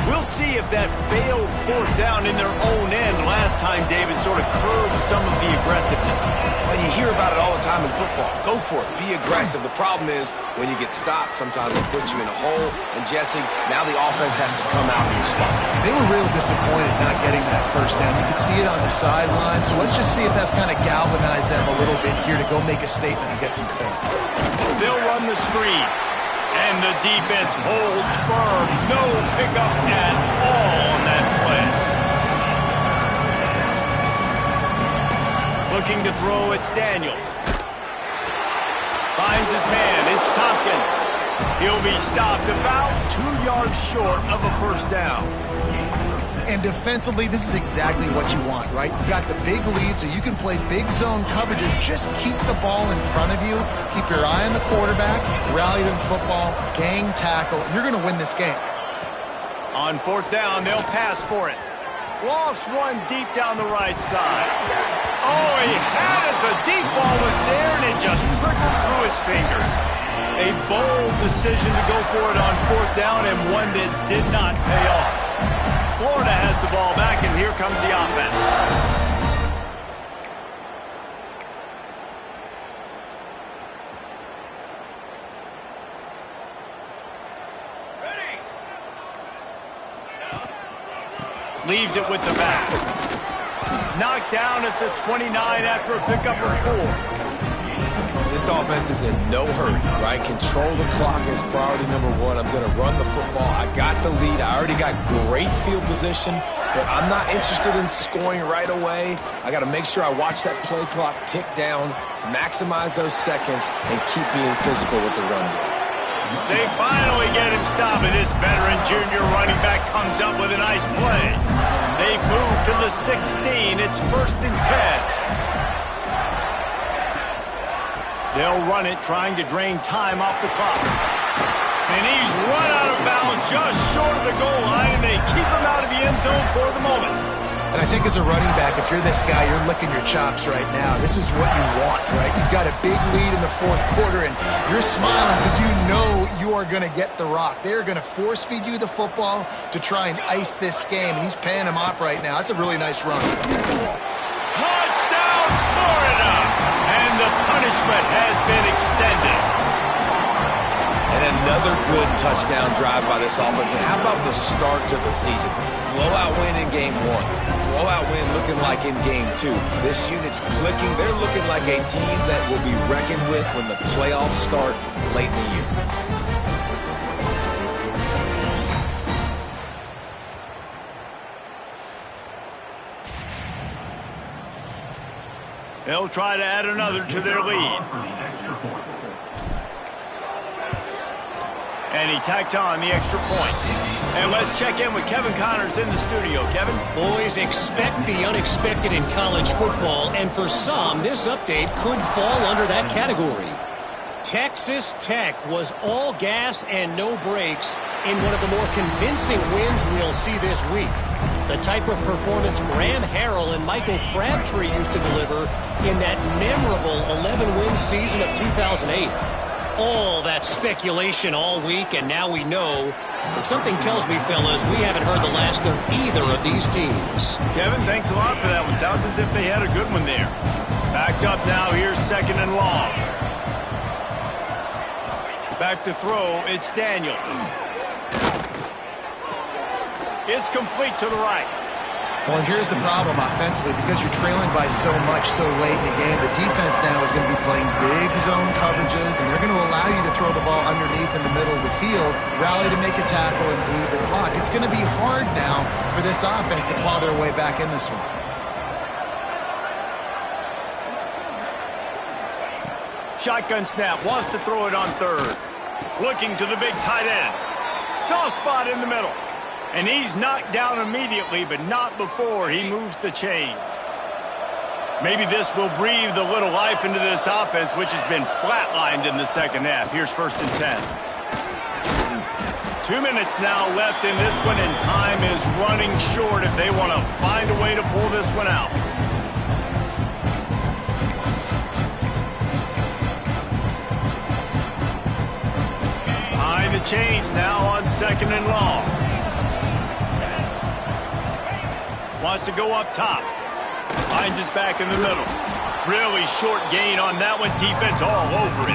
We'll see if that failed 4th down in their own end last time, David, sort of curbed some of the aggressiveness. Well, you hear about it all the time in football. Go for it. Be aggressive. The problem is when you get stopped, sometimes it puts you in a hole. And, Jesse, now the offense has to come out and respond. They were real disappointed not getting that 1st down. You could see it on the sideline. So let's just see if that's kind of galvanized them a little bit here to go make a statement and get some points. They'll run the screen. And the defense holds firm. No pickup at all on that play. Looking to throw, it's Daniels. Finds his man, it's Tompkins. He'll be stopped about 2 yards short of a 1st down. And defensively, this is exactly what you want, right? You got the big lead, so you can play big zone coverages. Just keep the ball in front of you. Keep your eye on the quarterback. Rally to the football. Gang tackle. And you're going to win this game. On 4th down, they'll pass for it. Lost one deep down the right side. Oh, he had it. The deep ball was there, and it just trickled through his fingers. A bold decision to go for it on 4th down, and one that did not pay off. Florida has the ball back, and here comes the offense. Leaves it with the back. Knocked down at the 29 after a pickup of 4. This offense is in no hurry, right? Control the clock is priority number 1. I'm going to run the football. I got the lead. I already got great field position, but I'm not interested in scoring right away. I got to make sure I watch that play clock tick down, maximize those seconds, and keep being physical with the run game. They finally get him stopped, and this veteran junior running back comes up with a nice play. They've moved to the 16. It's 1st and 10. They'll run it, trying to drain time off the clock. And he's run out of bounds just short of the goal line, and they keep him out of the end zone for the moment. And I think as a running back, if you're this guy, you're licking your chops right now. This is what you want, right? You've got a big lead in the fourth quarter, and you're smiling because you know you are going to get the rock. They're going to force feed you the football to try and ice this game, and he's paying him off right now. That's a really nice run. Touchdown, Florida! And the punishment has been extended. And another good touchdown drive by this offense. And how about the start to the season? Blowout win in game 1. Blowout win looking like in game 2. This unit's clicking. They're looking like a team that will be reckoned with when the playoffs start late in the year. They'll try to add another to their lead. And he tacked on the extra point. And let's check in with Kevin Connors in the studio. Kevin? Boys, expect the unexpected in college football, and for some, this update could fall under that category. Texas Tech was all gas and no brakes in one of the more convincing wins we'll see this week. The type of performance Graham Harrell and Michael Crabtree used to deliver in that memorable 11-win season of 2008. All that speculation all week, and now we know. But something tells me, fellas, we haven't heard the last of either of these teams. Kevin, thanks a lot for that one. Sounds as if they had a good one there. Backed up now, here's 2nd and long. Back to throw, it's Daniels. It's complete to the right. Well, here's the problem offensively. Because you're trailing by so much so late in the game, the defense now is going to be playing big zone coverages, and they're going to allow you to throw the ball underneath in the middle of the field, rally to make a tackle, and bleed the clock. It's going to be hard now for this offense to claw their way back in this one. Shotgun snap, wants to throw it on 3rd. Looking to the big tight end. Soft spot in the middle. And he's knocked down immediately, but not before he moves the chains. Maybe this will breathe a little life into this offense, which has been flatlined in the second half. Here's 1st and 10. 2 minutes now left in this one, and time is running short if they want to find a way to pull this one out. Behind the chains now on 2nd and long. Wants to go up top. Finds his back in the middle. Really short gain on that one. Defense all over it.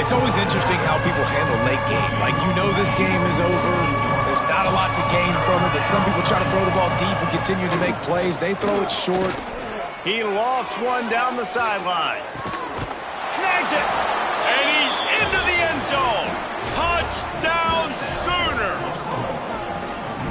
It's always interesting how people handle late game. Like, you know this game is over. There's not a lot to gain from it, but some people try to throw the ball deep and continue to make plays. They throw it short. He lofts one down the sideline. Snags it. And he's into the end zone. Touchdown Sooners.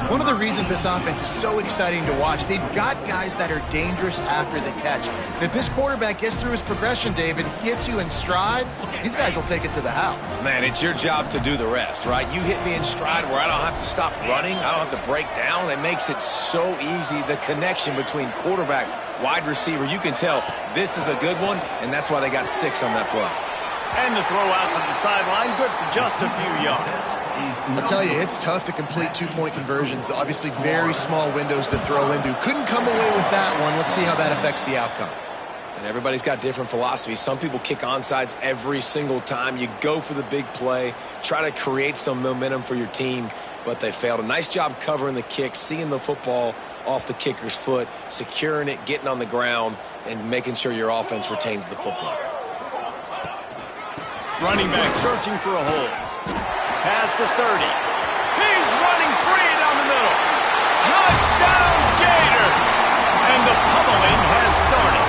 One of the reasons this offense is so exciting to watch, they've got guys that are dangerous after the catch. And if this quarterback gets through his progression, David, hits you in stride, these guys will take it to the house. Man, it's your job to do the rest, right? You hit me in stride where I don't have to stop running. I don't have to break down. It makes it so easy. The connection between quarterback, wide receiver, you can tell this is a good one, and that's why they got 6 on that play. And the throw out to the sideline, good for just a few yards. I'll tell you, it's tough to complete 2-point conversions. Obviously, very small windows to throw into. Couldn't come away with that one. Let's see how that affects the outcome. And everybody's got different philosophies. Some people kick onside every single time. You go for the big play, try to create some momentum for your team, but they failed. A nice job covering the kick, seeing the football off the kicker's foot, securing it, getting on the ground, and making sure your offense retains the football. Running back searching for a hole. Past the 30. He's running free down the middle. Touchdown Gator! And the pummeling has started.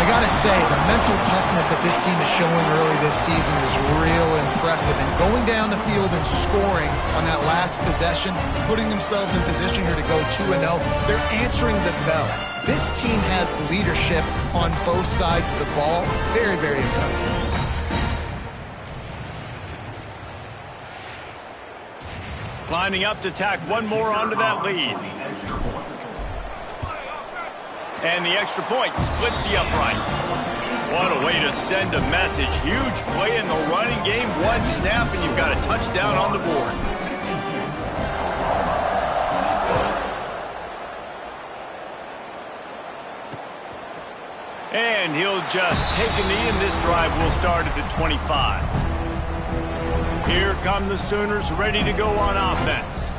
I got to say, the mental toughness that this team is showing early this season is real impressive. And going down the field and scoring on that last possession, putting themselves in position here to go 2-0, they're answering the bell. This team has leadership on both sides of the ball. Very, very impressive. Lining up to tack one more onto that lead. And the extra point splits the uprights. What a way to send a message. Huge play in the running game. One snap and you've got a touchdown on the board. And he'll just take a knee, and this drive will start at the 25. Here come the Sooners ready to go on offense.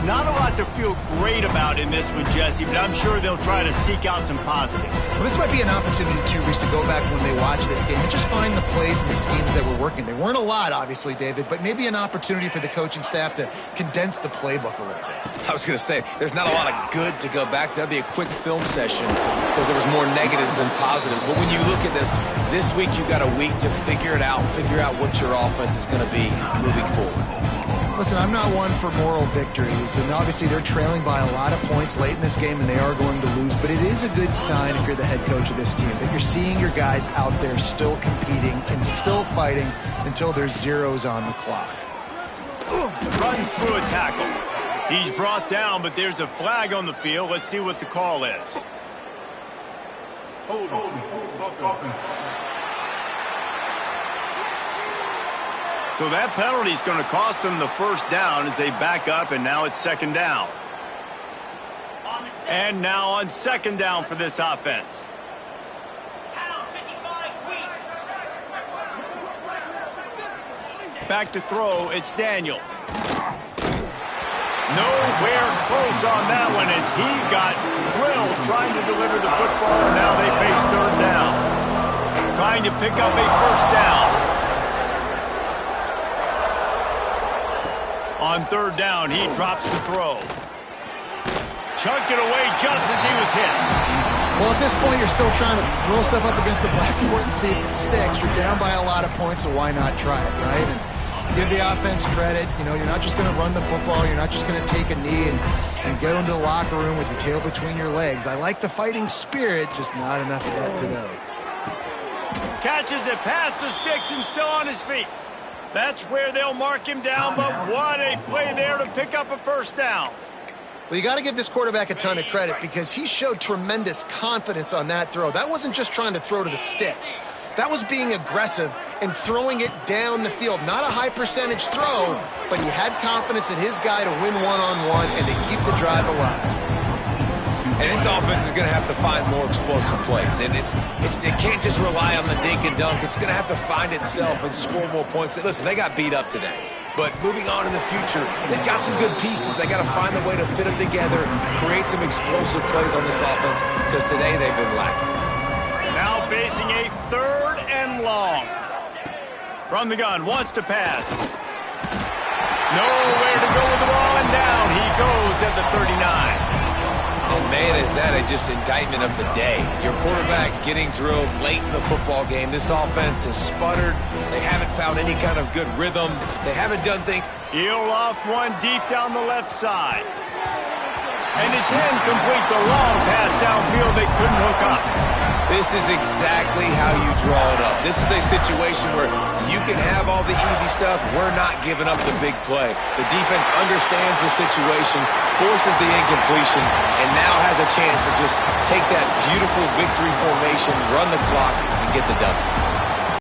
Not a lot to feel great about in this one, Jesse, but I'm sure they'll try to seek out some positives. Well, this might be an opportunity, too, Reese, to go back when they watch this game and just find the plays and the schemes that were working. There weren't a lot, obviously, David, but maybe an opportunity for the coaching staff to condense the playbook a little bit. I was going to say, there's not a lot of good to go back to. That'd be a quick film session because there was more negatives than positives. But when you look at this week you've got a week to figure it out, figure out what your offense is going to be moving forward. Listen, I'm not one for moral victories, and obviously they're trailing by a lot of points late in this game, and they are going to lose, but it is a good sign if you're the head coach of this team that you're seeing your guys out there still competing and still fighting until there's zeros on the clock. Runs through a tackle. He's brought down, but there's a flag on the field. Let's see what the call is. Hold on. So that penalty is going to cost them the first down as they back up, and now it's second down. And now on second down for this offense. Back to throw, it's Daniels. Nowhere close on that one as he got drilled trying to deliver the football, and now they face third down. Trying to pick up a first down. On third down, he drops the throw. Chunked it away just as he was hit. Well, at this point, you're still trying to throw stuff up against the blackboard and see if it sticks. You're down by a lot of points, so why not try it, right? And give the offense credit. You know, you're not just going to run the football. You're not just going to take a knee and go into the locker room with your tail between your legs. I like the fighting spirit, just not enough of that today. Catches it past the sticks and still on his feet. That's where they'll mark him down, but what a play there to pick up a first down. Well, you got to give this quarterback a ton of credit because he showed tremendous confidence on that throw. That wasn't just trying to throw to the sticks. That was being aggressive and throwing it down the field. Not a high percentage throw, but he had confidence in his guy to win one-on-one and to keep the drive alive. And this offense is going to have to find more explosive plays. And it can't just rely on the dink and dunk. It's going to have to find itself and score more points. Listen, they got beat up today. But moving on in the future, they've got some good pieces. They got to find a way to fit them together, create some explosive plays on this offense, because today they've been lacking. Now facing a third and long. From the gun, wants to pass. Nowhere to go with the ball, and down he goes at the 39. And, man, is that just indictment of the day. Your quarterback getting drilled late in the football game. This offense has sputtered. They haven't found any kind of good rhythm. They haven't done things. He'll loft one deep down the left side. And it's incomplete. The long pass downfield they couldn't hook up. This is exactly how you draw it up. This is a situation where you can have all the easy stuff. We're not giving up the big play. The defense understands the situation, forces the incompletion, and now has a chance to just take that beautiful victory formation, run the clock, and get the W.